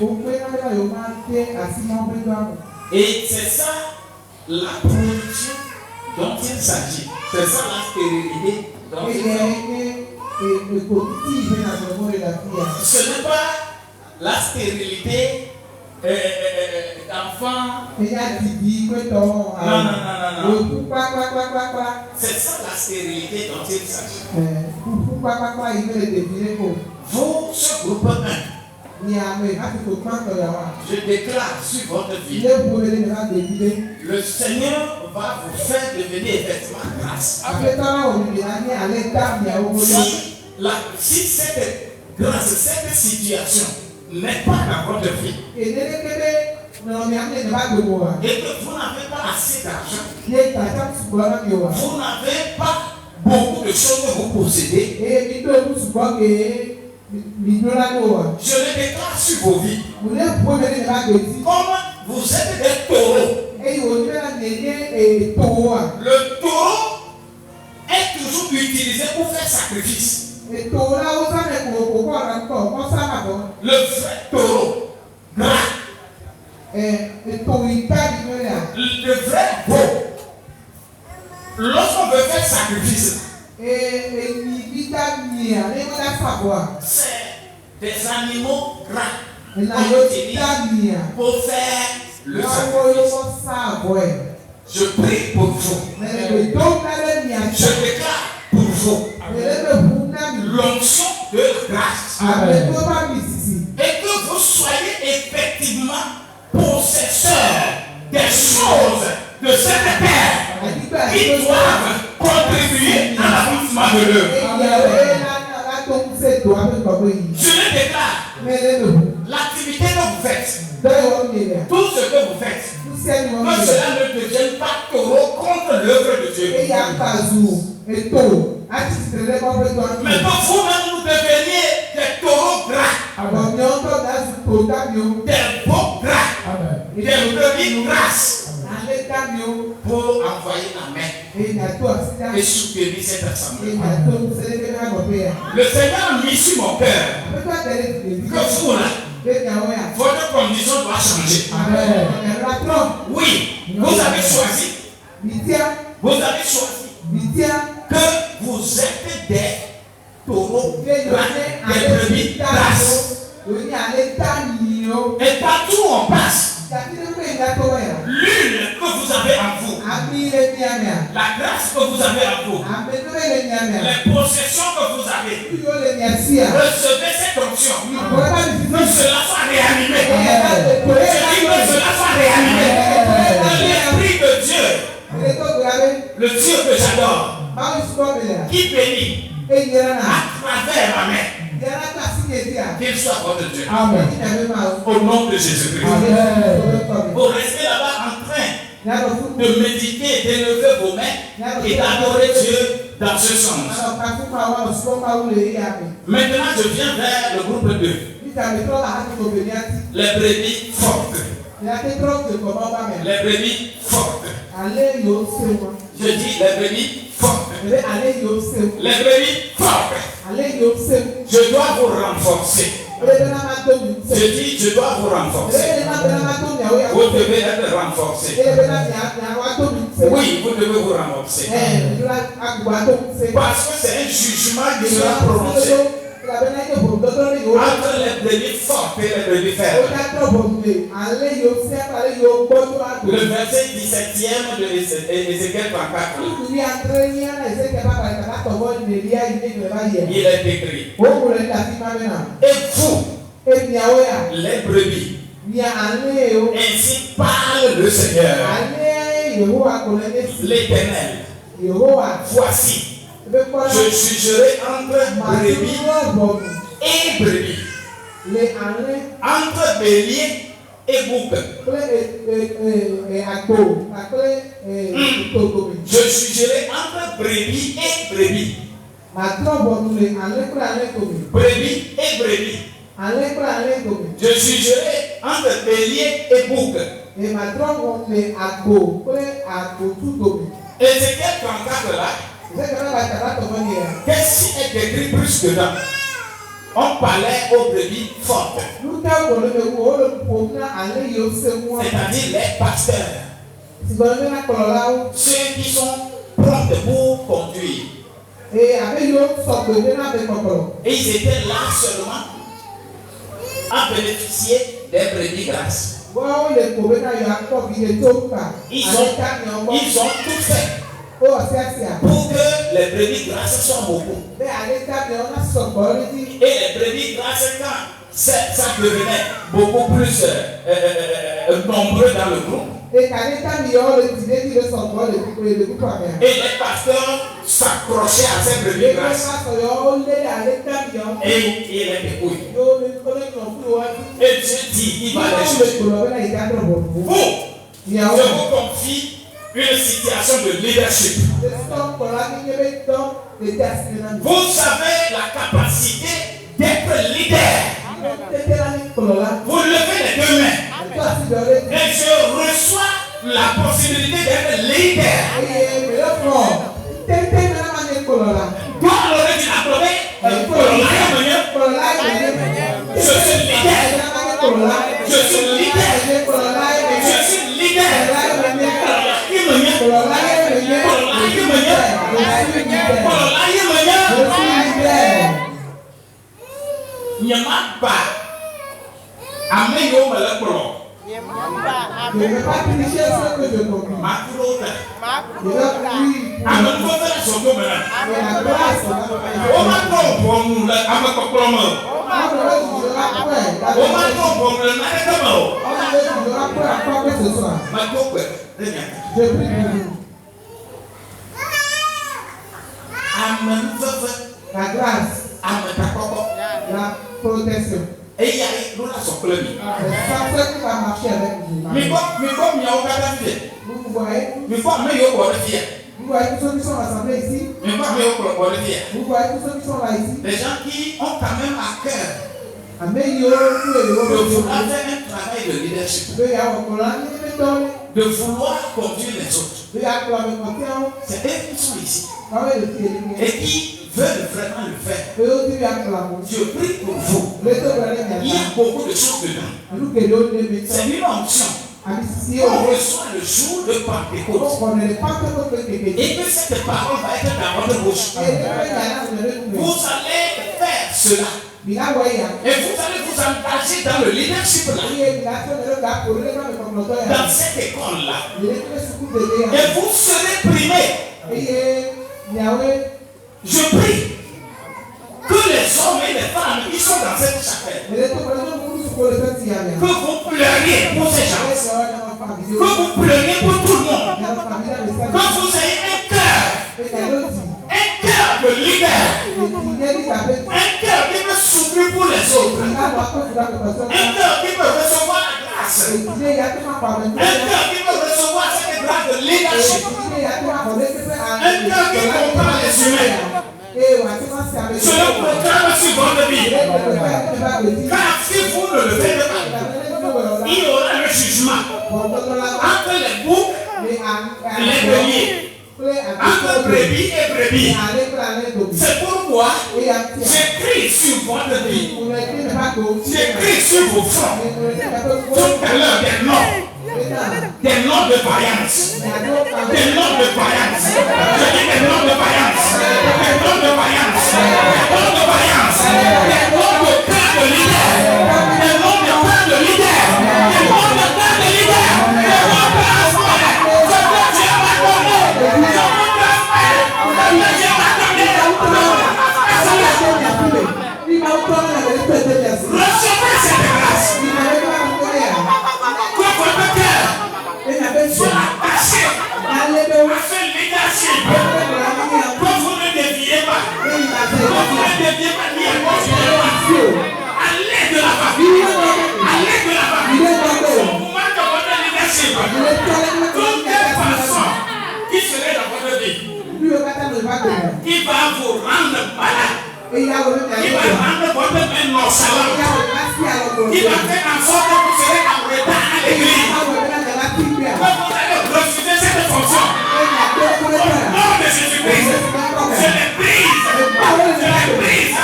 Et c'est ça la production dont il s'agit. C'est ça la stérilité dont il s'agit. Ce n'est pas la stérilité d'enfants. Non. C'est ça la stérilité dont il s'agit. Vous, ce groupe 1, je déclare sur votre vie, le Seigneur va vous faire devenir effectivement grâce. Si cette grâce, cette situation n'est pas dans votre vie, et que vous n'avez pas assez d'argent, vous n'avez pas beaucoup de choses que vous possédez, je le déclare sur vos vies. Comme vous êtes des taureaux, le taureau est toujours utilisé pour faire sacrifice. Le vrai taureau gras, le vrai veau, lorsqu'on veut faire sacrifice, c'est des animaux gras pour faire le sacrifice. Je prie pour vous. Je déclare pour vous l'onction de grâce. Et que vous soyez effectivement possesseurs des choses de cette terre qui doivent contribuer à l'avancement de l'œuvre. Je le déclare. L'activité que vous faites, tout ce que vous faites, que cela ne devienne pas taureau contre l'œuvre de Dieu. Mais que vous-même vous deveniez des taureaux gras, des veaux gras, des brebis grasses, pour envoyer la main et soutenir cette assemblée. Le Seigneur a mis sur mon cœur que vous là, votre condition doit changer. Oui, vous avez choisi que vous êtes des taureaux, des brebis grasses. Et partout où on passe, l'huile que vous avez en vous, la grâce que vous avez en vous, les possessions que vous avez, recevez cette onction. Que cela soit réanimé. Je dis que cela soit réanimé. L'esprit de Dieu, le Dieu que j'adore, qui bénit à travers ma main, qu'il soit votre Dieu. Amen. Au nom de Jésus-Christ. Vous restez là-bas en train de méditer, d'élever vos mains et d'adorer Dieu dans ce sens. Maintenant, je viens vers le groupe 2. Les brebis fortes. Les brebis fortes. Je dis les brebis fortes. Les brebis fortes. Je dois vous renforcer. Je dis, je dois vous renforcer. Vous devez être renforcé. Oui, vous devez vous renforcer. Parce que c'est un jugement qui sera prononcé. entre les brebis fortes et les brebis faibles. Le verset 17e de Ézéchiel 34. Il est écrit. Et vous, les brebis, ainsi parle le Seigneur, l'Éternel. Voici, je jugerai entre brebis et brebis, entre bélier et bouc. Je jugerai entre brebis et brebis. Brebis et brebis. Je jugerai entre bélier et bouc. Ézéchiel 34 là, qu'est-ce qui est écrit plus dedans? On parlait aux brebis fortes, c'est-à-dire les pasteurs, ceux qui sont prompts pour conduire. Et ils étaient là seulement à bénéficier des brebis grasses. Ils ont tout fait pour que les brebis grasses soient beaucoup. Et les brebis grasses, quand ça devenait beaucoup plus nombreux dans le groupe, et les pasteurs s'accrochaient à ces brebis grasses et ils les dépouillent. Et Dieu dit, il va les juger. Vous, je vous confie une situation de leadership. Vous avez la capacité d'être leader. Vous levez les deux mains. Et je reçois la possibilité d'être leader. Toi, l'aurait dit applaudé. Je suis leader. Je suis leader. Je suis leader. Je ne vais pas tricher ce que je comprends. Je prie pour vous. La grâce, la protection. Et il y a une relation club. C'est ça qui va marcher avec vous. Mais comme il y a aucun fait. Vous voyez? Mais comme il y a aucun fait. Vous voyez tous ceux qui sont rassemblés ici? Mais comme il y a aucun fait. Vous voyez tous ceux qui sont là ici? Les gens qui ont quand même à cœur de vouloir faire un travail de leadership. De vouloir conduire les autres. C'est eux qui sont ici. Et qui veulent vraiment le faire. Je prie pour vous. Il y a beaucoup de choses dedans. C'est une onction. On reçoit le jour de Pentecôte. Et que cette parole va être dans votre bouche. Vous allez faire cela. Et vous allez vous engager dans le leadership là. Dans cette école là. Et vous serez primés. Je prie que les hommes et les femmes qui sont dans cette chapelle, que vous pleuriez pour ces gens, que vous pleuriez pour tout le monde, que vous ayez un cœur de leader, un cœur qui veut souffrir pour les autres, un cœur qui veut recevoir la grâce, un cœur qui veut recevoir cette grâce de leadership, un cœur qui comprend les humains. Je le proclame sur votre vie. Car si vous ne le faites pas, il y aura le jugement entre les boucs et les béliers, entre brebis et brebis. C'est pourquoi j'écris sur votre vie, j'écris sur vos fronts tout à l'heure des noms de vaillance, des noms de vaillance, je dis des noms de vaillance, des noms de vaillance, des noms de vaillance, des noms de cas de nonchalant. Il va faire en sorte que vous serez en retard à l'église. Que vous allez refuser cette fonction. Au nom de Jésus-Christ, je les brise. Je les brise.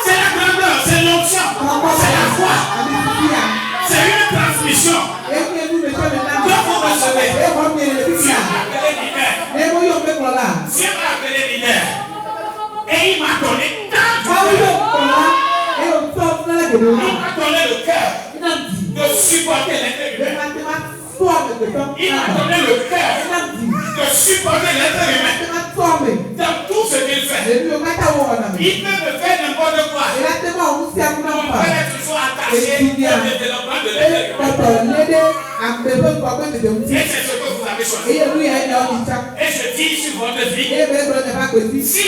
C'est la grandeur, c'est l'onction, c'est la foi, c'est une transmission que vous recevez. Si on m'a appelé leader, et il m'a donné tant de il m'a donné le cœur de supporter l'être humain. Il m'a donné le cœur de supporter l'être humain dans tout ce qu'il fait. Il peut me faire n'importe quoi. On peut être toujours attaché au développement de l'être humain. Et c'est ce que vous avez choisi. Et je dis sur votre vie, si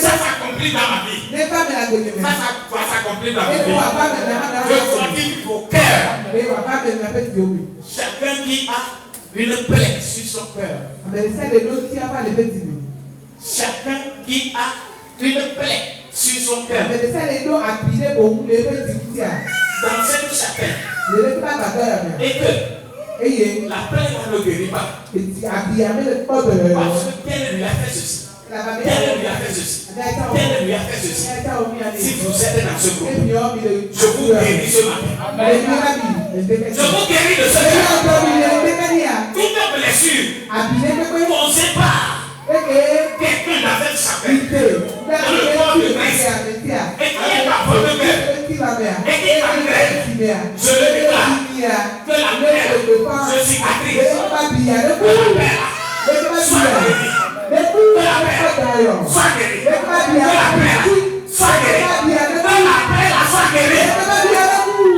ça s'accomplit dans ma vie, ça s'accomplit dans ma vie, je fortifie vos cœurs. Chacun qui a une plaie sur son cœur. Chacun qui a une plaie sur son cœur. Dans cette chapelle. Et que la plaie ne le guérit pas. Parce que tel lui a fait ceci. Tel lui a fait ceci. Tel lui a fait ceci. Si vous êtes dans ce groupe, je vous guéris ce matin. Je vous guéris de ce matin. Toute blessure causée par quelqu'un dans cette chapelle, dans le corps de Christ, et qui est dans votre cœur, et qui est en grève, je le déclare que la grève se cicatrise, que la paix soit guérie, que la paix soit guérie, que la paix soit guérie, que la paix soit guérie.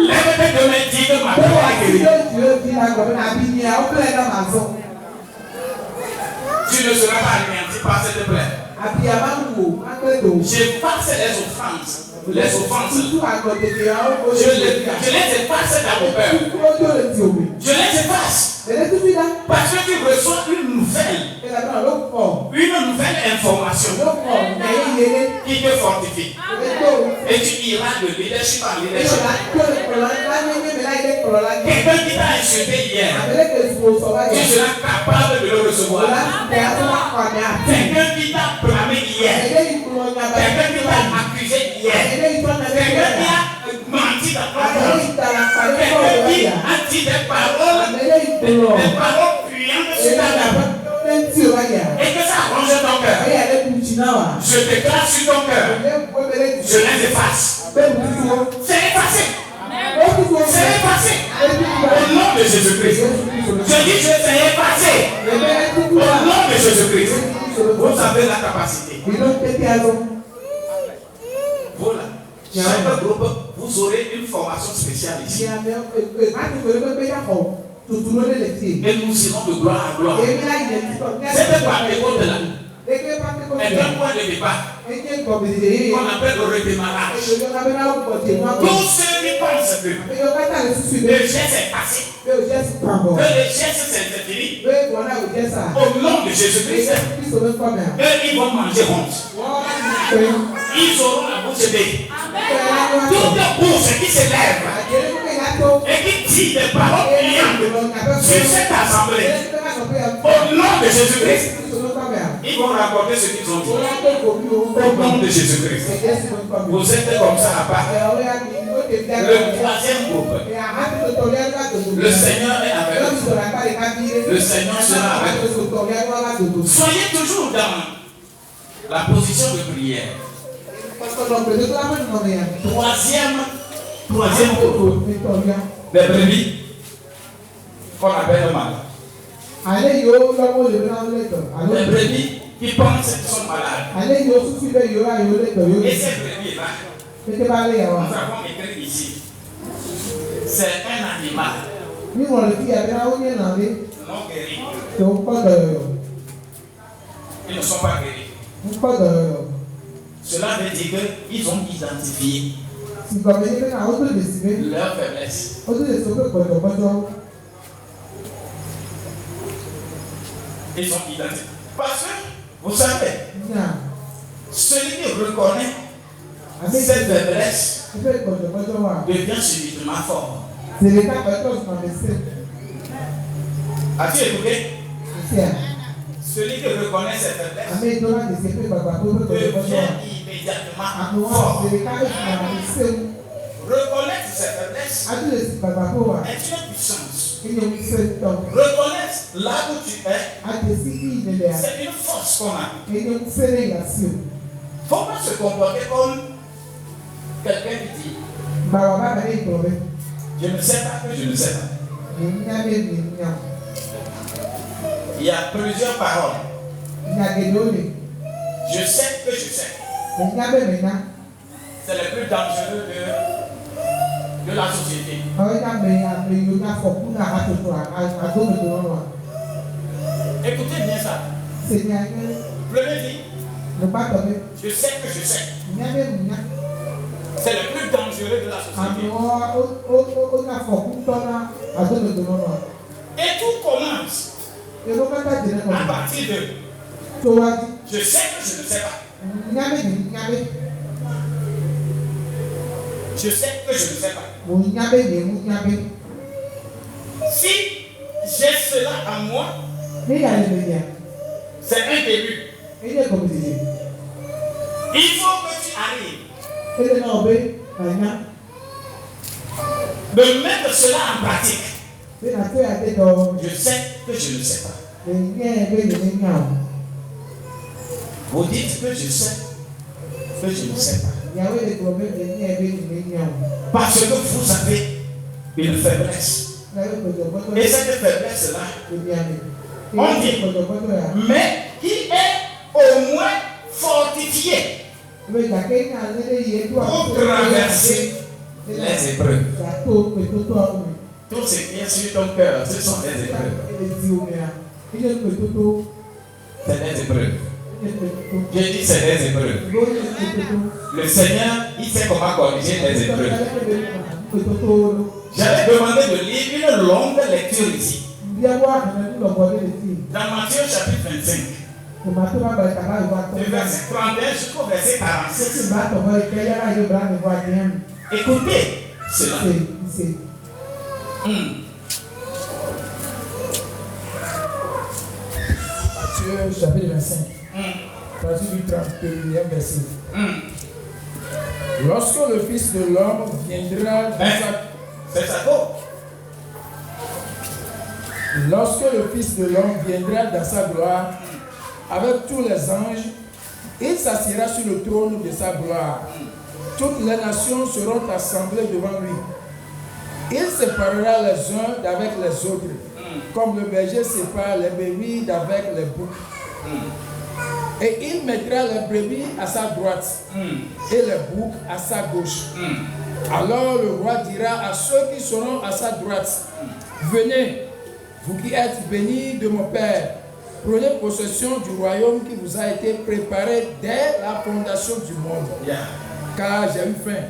Lève-toi demain, dis que ma paix est guérie. Tu ne seras pas anéanti par cette plaie. J'efface les offenses. Les offenses. Je les efface dans mon cœur. Je les efface. Parce que tu reçois une nouvelle information qui te fortifie. Et tu iras de leadership en leadership. Quelqu'un qui t'a insulté hier, tu seras capable de le recevoir. Quelqu'un qui t'a blâmé hier, quelqu'un qui t'a accusé hier, quelqu'un qui a menti dans ton corps, quelqu'un qui a dit des paroles puantes sur ta table, et que ça ronge ton cœur. Je déclare sur ton cœur, je les efface. C'est effacé. C'est effacé. Au nom de Jésus-Christ. Je dis que c'est effacé. Au nom de Jésus-Christ. Vous avez la capacité. Voilà. Chaque groupe, vous aurez une formation spéciale ici. Et nous irons de gloire à gloire. Cette Pentecôte-là est un point de départ qu'on appelle le redémarrage. Tous ceux qui pensent que le geste est passé, que le geste c'est fini, au nom de Jésus-Christ, eux ils vont manger honte. Ils auront la bouche bée. Toute bouche qui s'élève et qui dit des paroles brillantes sur cette assemblée, au nom de Jésus-Christ, ils vont rapporter ce qu'ils ont dit. Au nom de Jésus-Christ. Vous êtes comme ça à part. Le troisième groupe. Le Seigneur est avec nous. Le Seigneur sera avec nous. Soyez toujours dans la position de prière. Troisième groupe. Les brebis qu'on appelle le mal. Les brebis qui pensent qu'ils sont malades. Et ces brebis-là, nous avons écrit ici, c'est un animal non guéri. Ils ne sont pas guéris. Cela veut dire qu'ils ont identifié leur faiblesse. Ils sont identiques. Parce que, vous savez, celui qui reconnaît cette faiblesse devient subitement fort. As-tu écouté? Celui qui reconnaît cette faiblesse devient immédiatement fort. Reconnaître cette faiblesse est une puissance. Reconnaître là où tu es, c'est une force qu'on a. Il ne faut pas se comporter comme quelqu'un qui dit je ne sais pas que je ne sais pas. Il y a plusieurs paroles. Je sais que je sais. C'est le plus dangereux de la société. Écoutez bien ça. Premier dit, je sais que je sais. C'est le plus dangereux de la société. Et tout commence à partir de je sais que je ne sais pas. Je sais que je ne sais pas. Si j'ai cela en moi, c'est un début. Il faut que tu arrives de mettre cela en pratique. Je sais que je ne sais pas. Vous dites que je sais que je ne sais pas. Parce que vous avez une faiblesse. Et cette faiblesse-là, on dit, mais qui est au moins fortifié pour traverser les épreuves. Tout ce qui est sur ton cœur, ce sont des épreuves. C'est des épreuves. Je dis c'est des épreuves. Le Seigneur, il sait comment corriger les épreuves. J'avais demandé de lire une longue lecture ici. Dans Matthieu chapitre 25. Du verset 31 jusqu'au verset 46. Écoutez cela. Matthieu chapitre 25. Partie du 31e verset. Lorsque le Fils de l'homme viendra dans C'est ça quoi? Lorsque le Fils de l'homme viendra dans sa gloire avec tous les anges, il s'assiera sur le trône de sa gloire. Toutes les nations seront assemblées devant lui. Il séparera les uns d'avec les autres, comme le berger sépare les brebis d'avec les boucs. Et il mettra les brebis à sa droite et les boucs à sa gauche. Alors le roi dira à ceux qui seront à sa droite, venez, vous qui êtes bénis de mon Père, prenez possession du royaume qui vous a été préparé dès la fondation du monde. Car j'ai eu faim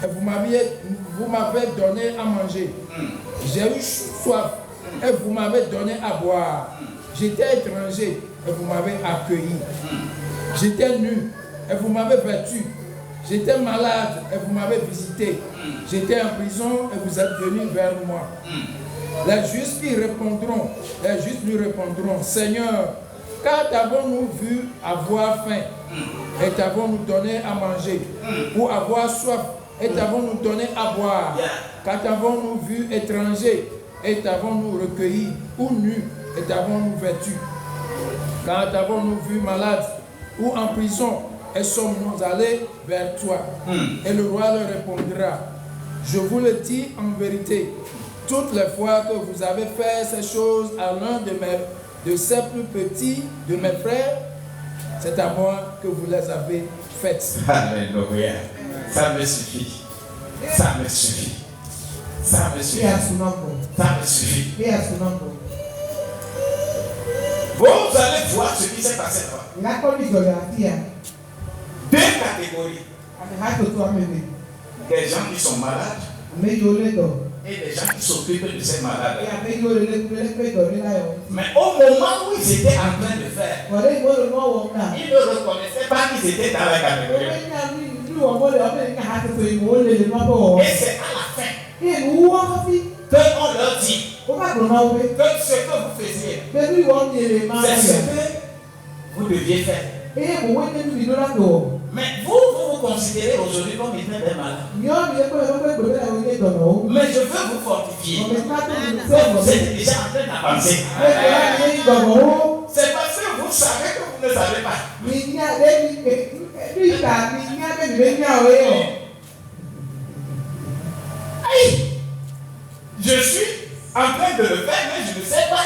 et vous m'avez donné à manger. J'ai eu soif et vous m'avez donné à boire. J'étais étranger et vous m'avez accueilli. J'étais nu et vous m'avez vêtu. J'étais malade et vous m'avez visité. J'étais en prison et vous êtes venus vers moi. Les justes lui répondront, Seigneur, quand avons-nous vu avoir faim et t'avons-nous donné à manger, ou avoir soif et t'avons-nous donné à boire? Quand avons-nous vu étranger et t'avons-nous recueilli, ou nu et t'avons-nous vêtu? Quand avons-nous vu malade ou en prison et sommes-nous allés vers toi? Et le roi leur répondra, je vous le dis en vérité, toutes les fois que vous avez fait ces choses à l'un de ces plus petits de mes frères, c'est à moi que vous les avez faites. Alléluia. Ça me suffit. Ça me suffit. Ça me suffit. Ça me suffit. Vous allez voir ce qui s'est passé là. Deux catégories. Des gens qui sont malades et les gens qui s'occupent de ces malades. Et avec eux, Mais au moment où ils étaient en train de faire, ils ne reconnaissaient pas qu'ils étaient dans la catégorie. Et c'est à la fin qu'on leur dit que ce que vous faisiez, c'est ce que vous deviez faire. Mais vous vous considérez aujourd'hui comme étant des malades. Mais je veux vous fortifier. Vous êtes déjà en train d'avancer. C'est parce que vous savez que vous ne savez pas. Aïe! Je suis en train de le faire, mais je ne sais pas.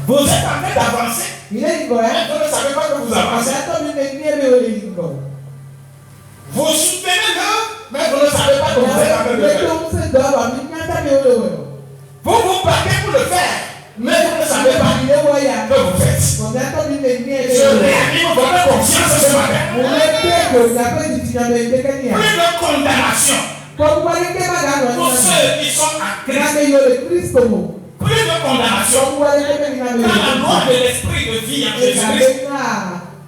Vous êtes en train d'avancer, mais vous ne savez pas que vous avancez. Vous soutenez-le, mais vous ne savez pas que vous êtes en train de le faire. Vous vous battez pour le faire, mais vous ne savez pas que vous faites. Je réanime votre conscience ce matin. Plus de condamnation pour ceux qui sont en Christ. Plus de condamnation. Dans la loi de l'esprit de vie en Jésus-Christ,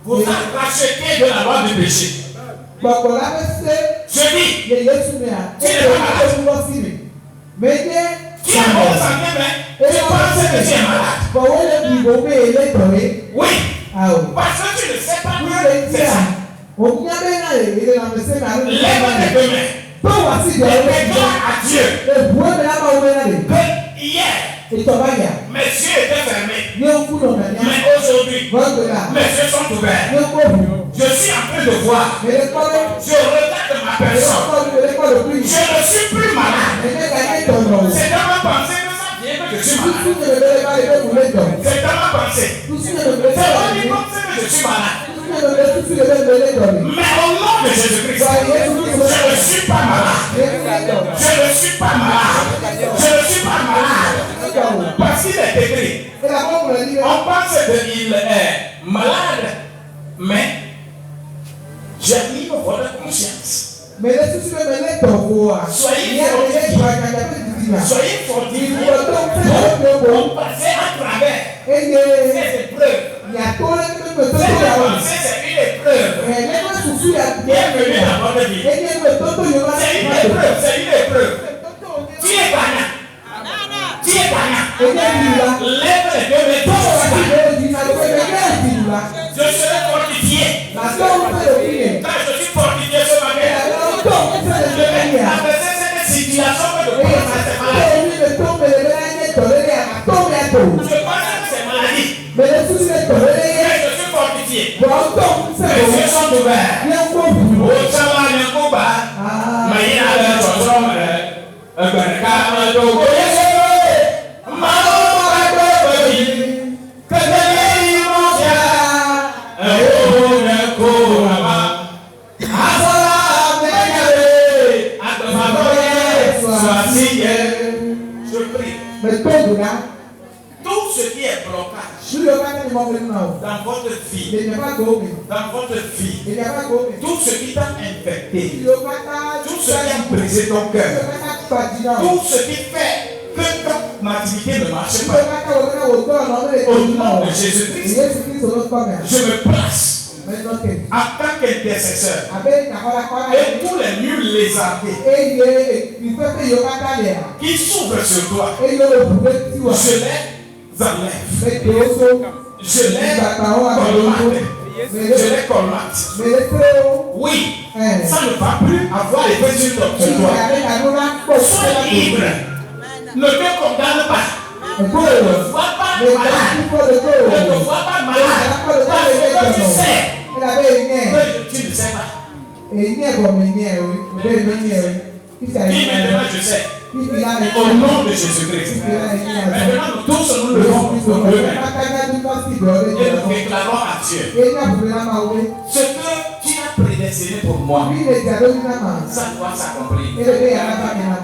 vous êtes rachetés de la loi du péché. Je dis, tu es malade. Tu as bonne santé, mais tu penses que tu es malade. Oui. Parce que tu ne sais pas que c'est ça. Lève tes deux mains. Et déclare à Dieu que hier, mes yeux étaient fermés. Mais aujourd'hui, mes yeux sont ouverts. Je suis en train de voir. Je regarde ma personne. Je ne suis plus malade. C'est dans ma pensée que ça vient que je suis malade. C'est dans ma pensée. C'est dans ma pensée que je suis malade. Mais au nom de Jésus-Christ, je ne suis pas malade. Je ne suis pas malade. Je ne suis pas malade. Parce qu'il est écrit. On pense qu'il est malade, mais j'anime votre conscience. Soyez fortifiés pour passer à travers ces épreuves. Cette avancée, c'est une épreuve qui est venue dans votre vie. C'est une épreuve, c'est une épreuve. Tu es gagnant. Tu es gagnant. Lève les deux mains. Je serai fortifié. Quand je suis fortifié ce matin, je vais traverser cette situation que je pense que c'est maladie. Je pense que c'est maladie. Mais je suis fortifié. Mes yeux sont ouverts. Je prie. Tout ce qui est blocage dans votre vie, tout ce qui t'a infecté, tout ce qui a brisé ton cœur, tout ce qui fait que ton activité ne marche pas, au nom de Jésus-Christ, je me place en tant qu'intercesseur et tous les nuls lézardés qui s'ouvrent sur toi, je les enlève. Je les colmate. Oui, ça ne va plus avoir effet sur toi. Sois libre. Ne te condamne pas. Ne te vois pas malade. Ne te vois pas malade. Parce que tu sais que tu ne sais pas. Maintenant je sais. Au nom de Jésus-Christ. Maintenant nous tous nous levons et nous déclarons à Dieu ce que tu as prédestiné pour moi, ça doit s'accomplir.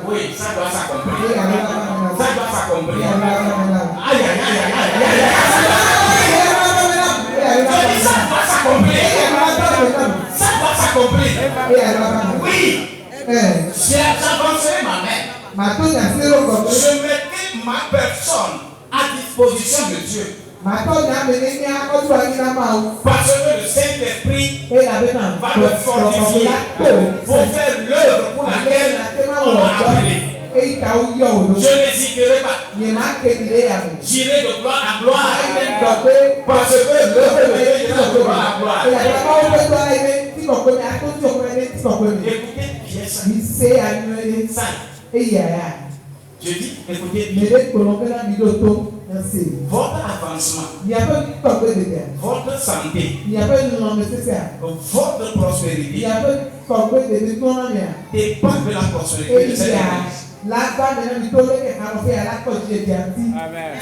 Oui, ça doit s'accomplir. Ça doit s'accomplir. Aïe, aïe, aïe, aïe, aïe, aïe. Ça doit s'accomplir. Ça Oui. J'ai avancé ma main. Je mettais ma personne à disposition de Dieu. Parce que le Saint-Esprit va me fortifier pour faire l'œuvre pour laquelle on m'a appelé. Je n'hésiterai pas. J'irai de gloire à gloire. Parce que l'œuvre de Dieu ira de gloire à gloire. Écoutez bien ça. Je dis, écoutez bien. Votre avancement, votre santé, votre prospérité dépend de la prospérité de cette église.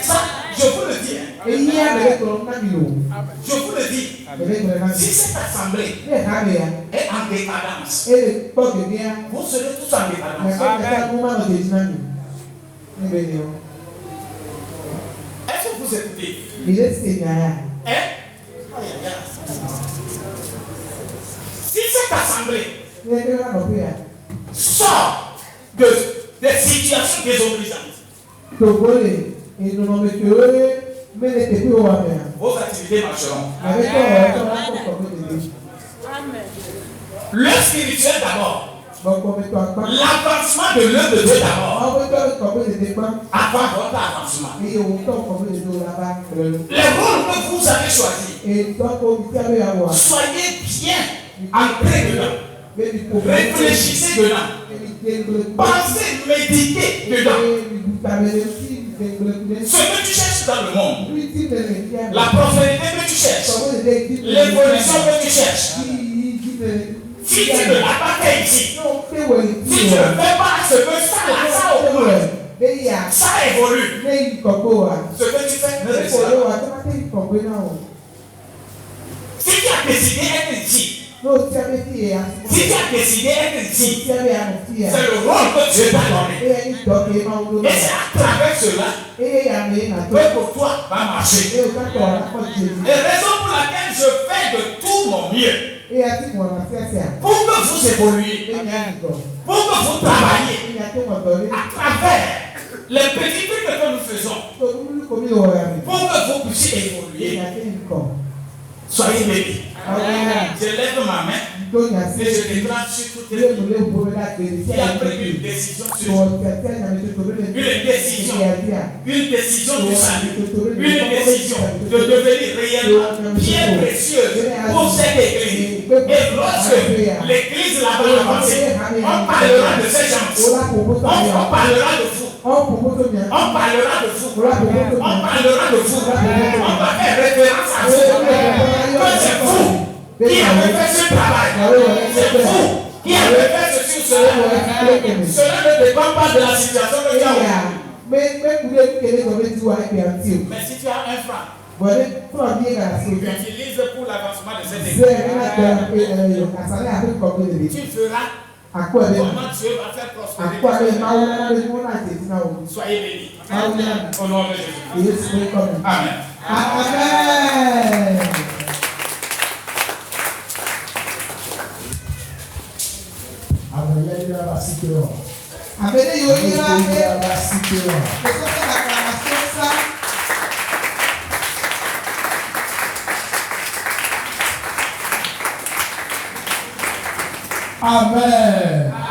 Ça, je vous le dis. Je vous le dis. Si cette assemblée est en décadence, vous serez tous en décadence. Est-ce que vous écoutez? Si cette assemblée sort des situations désobligeantes, vos activités marcheront. Le spirituel d'abord. L'avancement de l'œuvre de Dieu d'abord. Avant votre avancement. Les rôles que vous avez choisis, soyez bien entrés dedans. Réfléchissez dedans. Pensez, méditez dedans. Ce que tu cherches dans le monde, la prospérité que tu cherches, l'évolution que tu cherches, si tu ne l'as pas fait ici, si tu ne fais pas ce que ça augmente, ça évolue. Ce que tu fais ne reste pas. Si tu as décidé d'être ici, si tu as décidé d'être ici, c'est le rôle que Dieu t'a donné. Et c'est à travers cela que pour toi va marcher. Et raison pour laquelle je fais de tout mon mieux pour que vous évoluiez, pour que vous travailliez à travers les petits trucs que nous faisons, pour que vous puissiez évoluer. Soyez bénis. Je lève ma main et je déclare sur toutes les filles qui a pris une décision sur une décision du salut, une décision de devenir réellement bien précieuse pour cette église. Et lorsque l'église là-bas avancée, on parlera de ces gens, on parlera de vous. On parlera de vous. On parlera de vous. On va faire référence à vous. Que c'est vous qui avez fait ce travail. C'est vous qui avez fait ceci ou cela. Cela ne dépend pas de la situation que tu as. Mais si tu as un franc, tu utilises pour l'avancement de cette église. Tu feras. Comment Dieu va faire prospérer. Soyez bénis. Au nom de Jésus. Amen. Amen. Amen.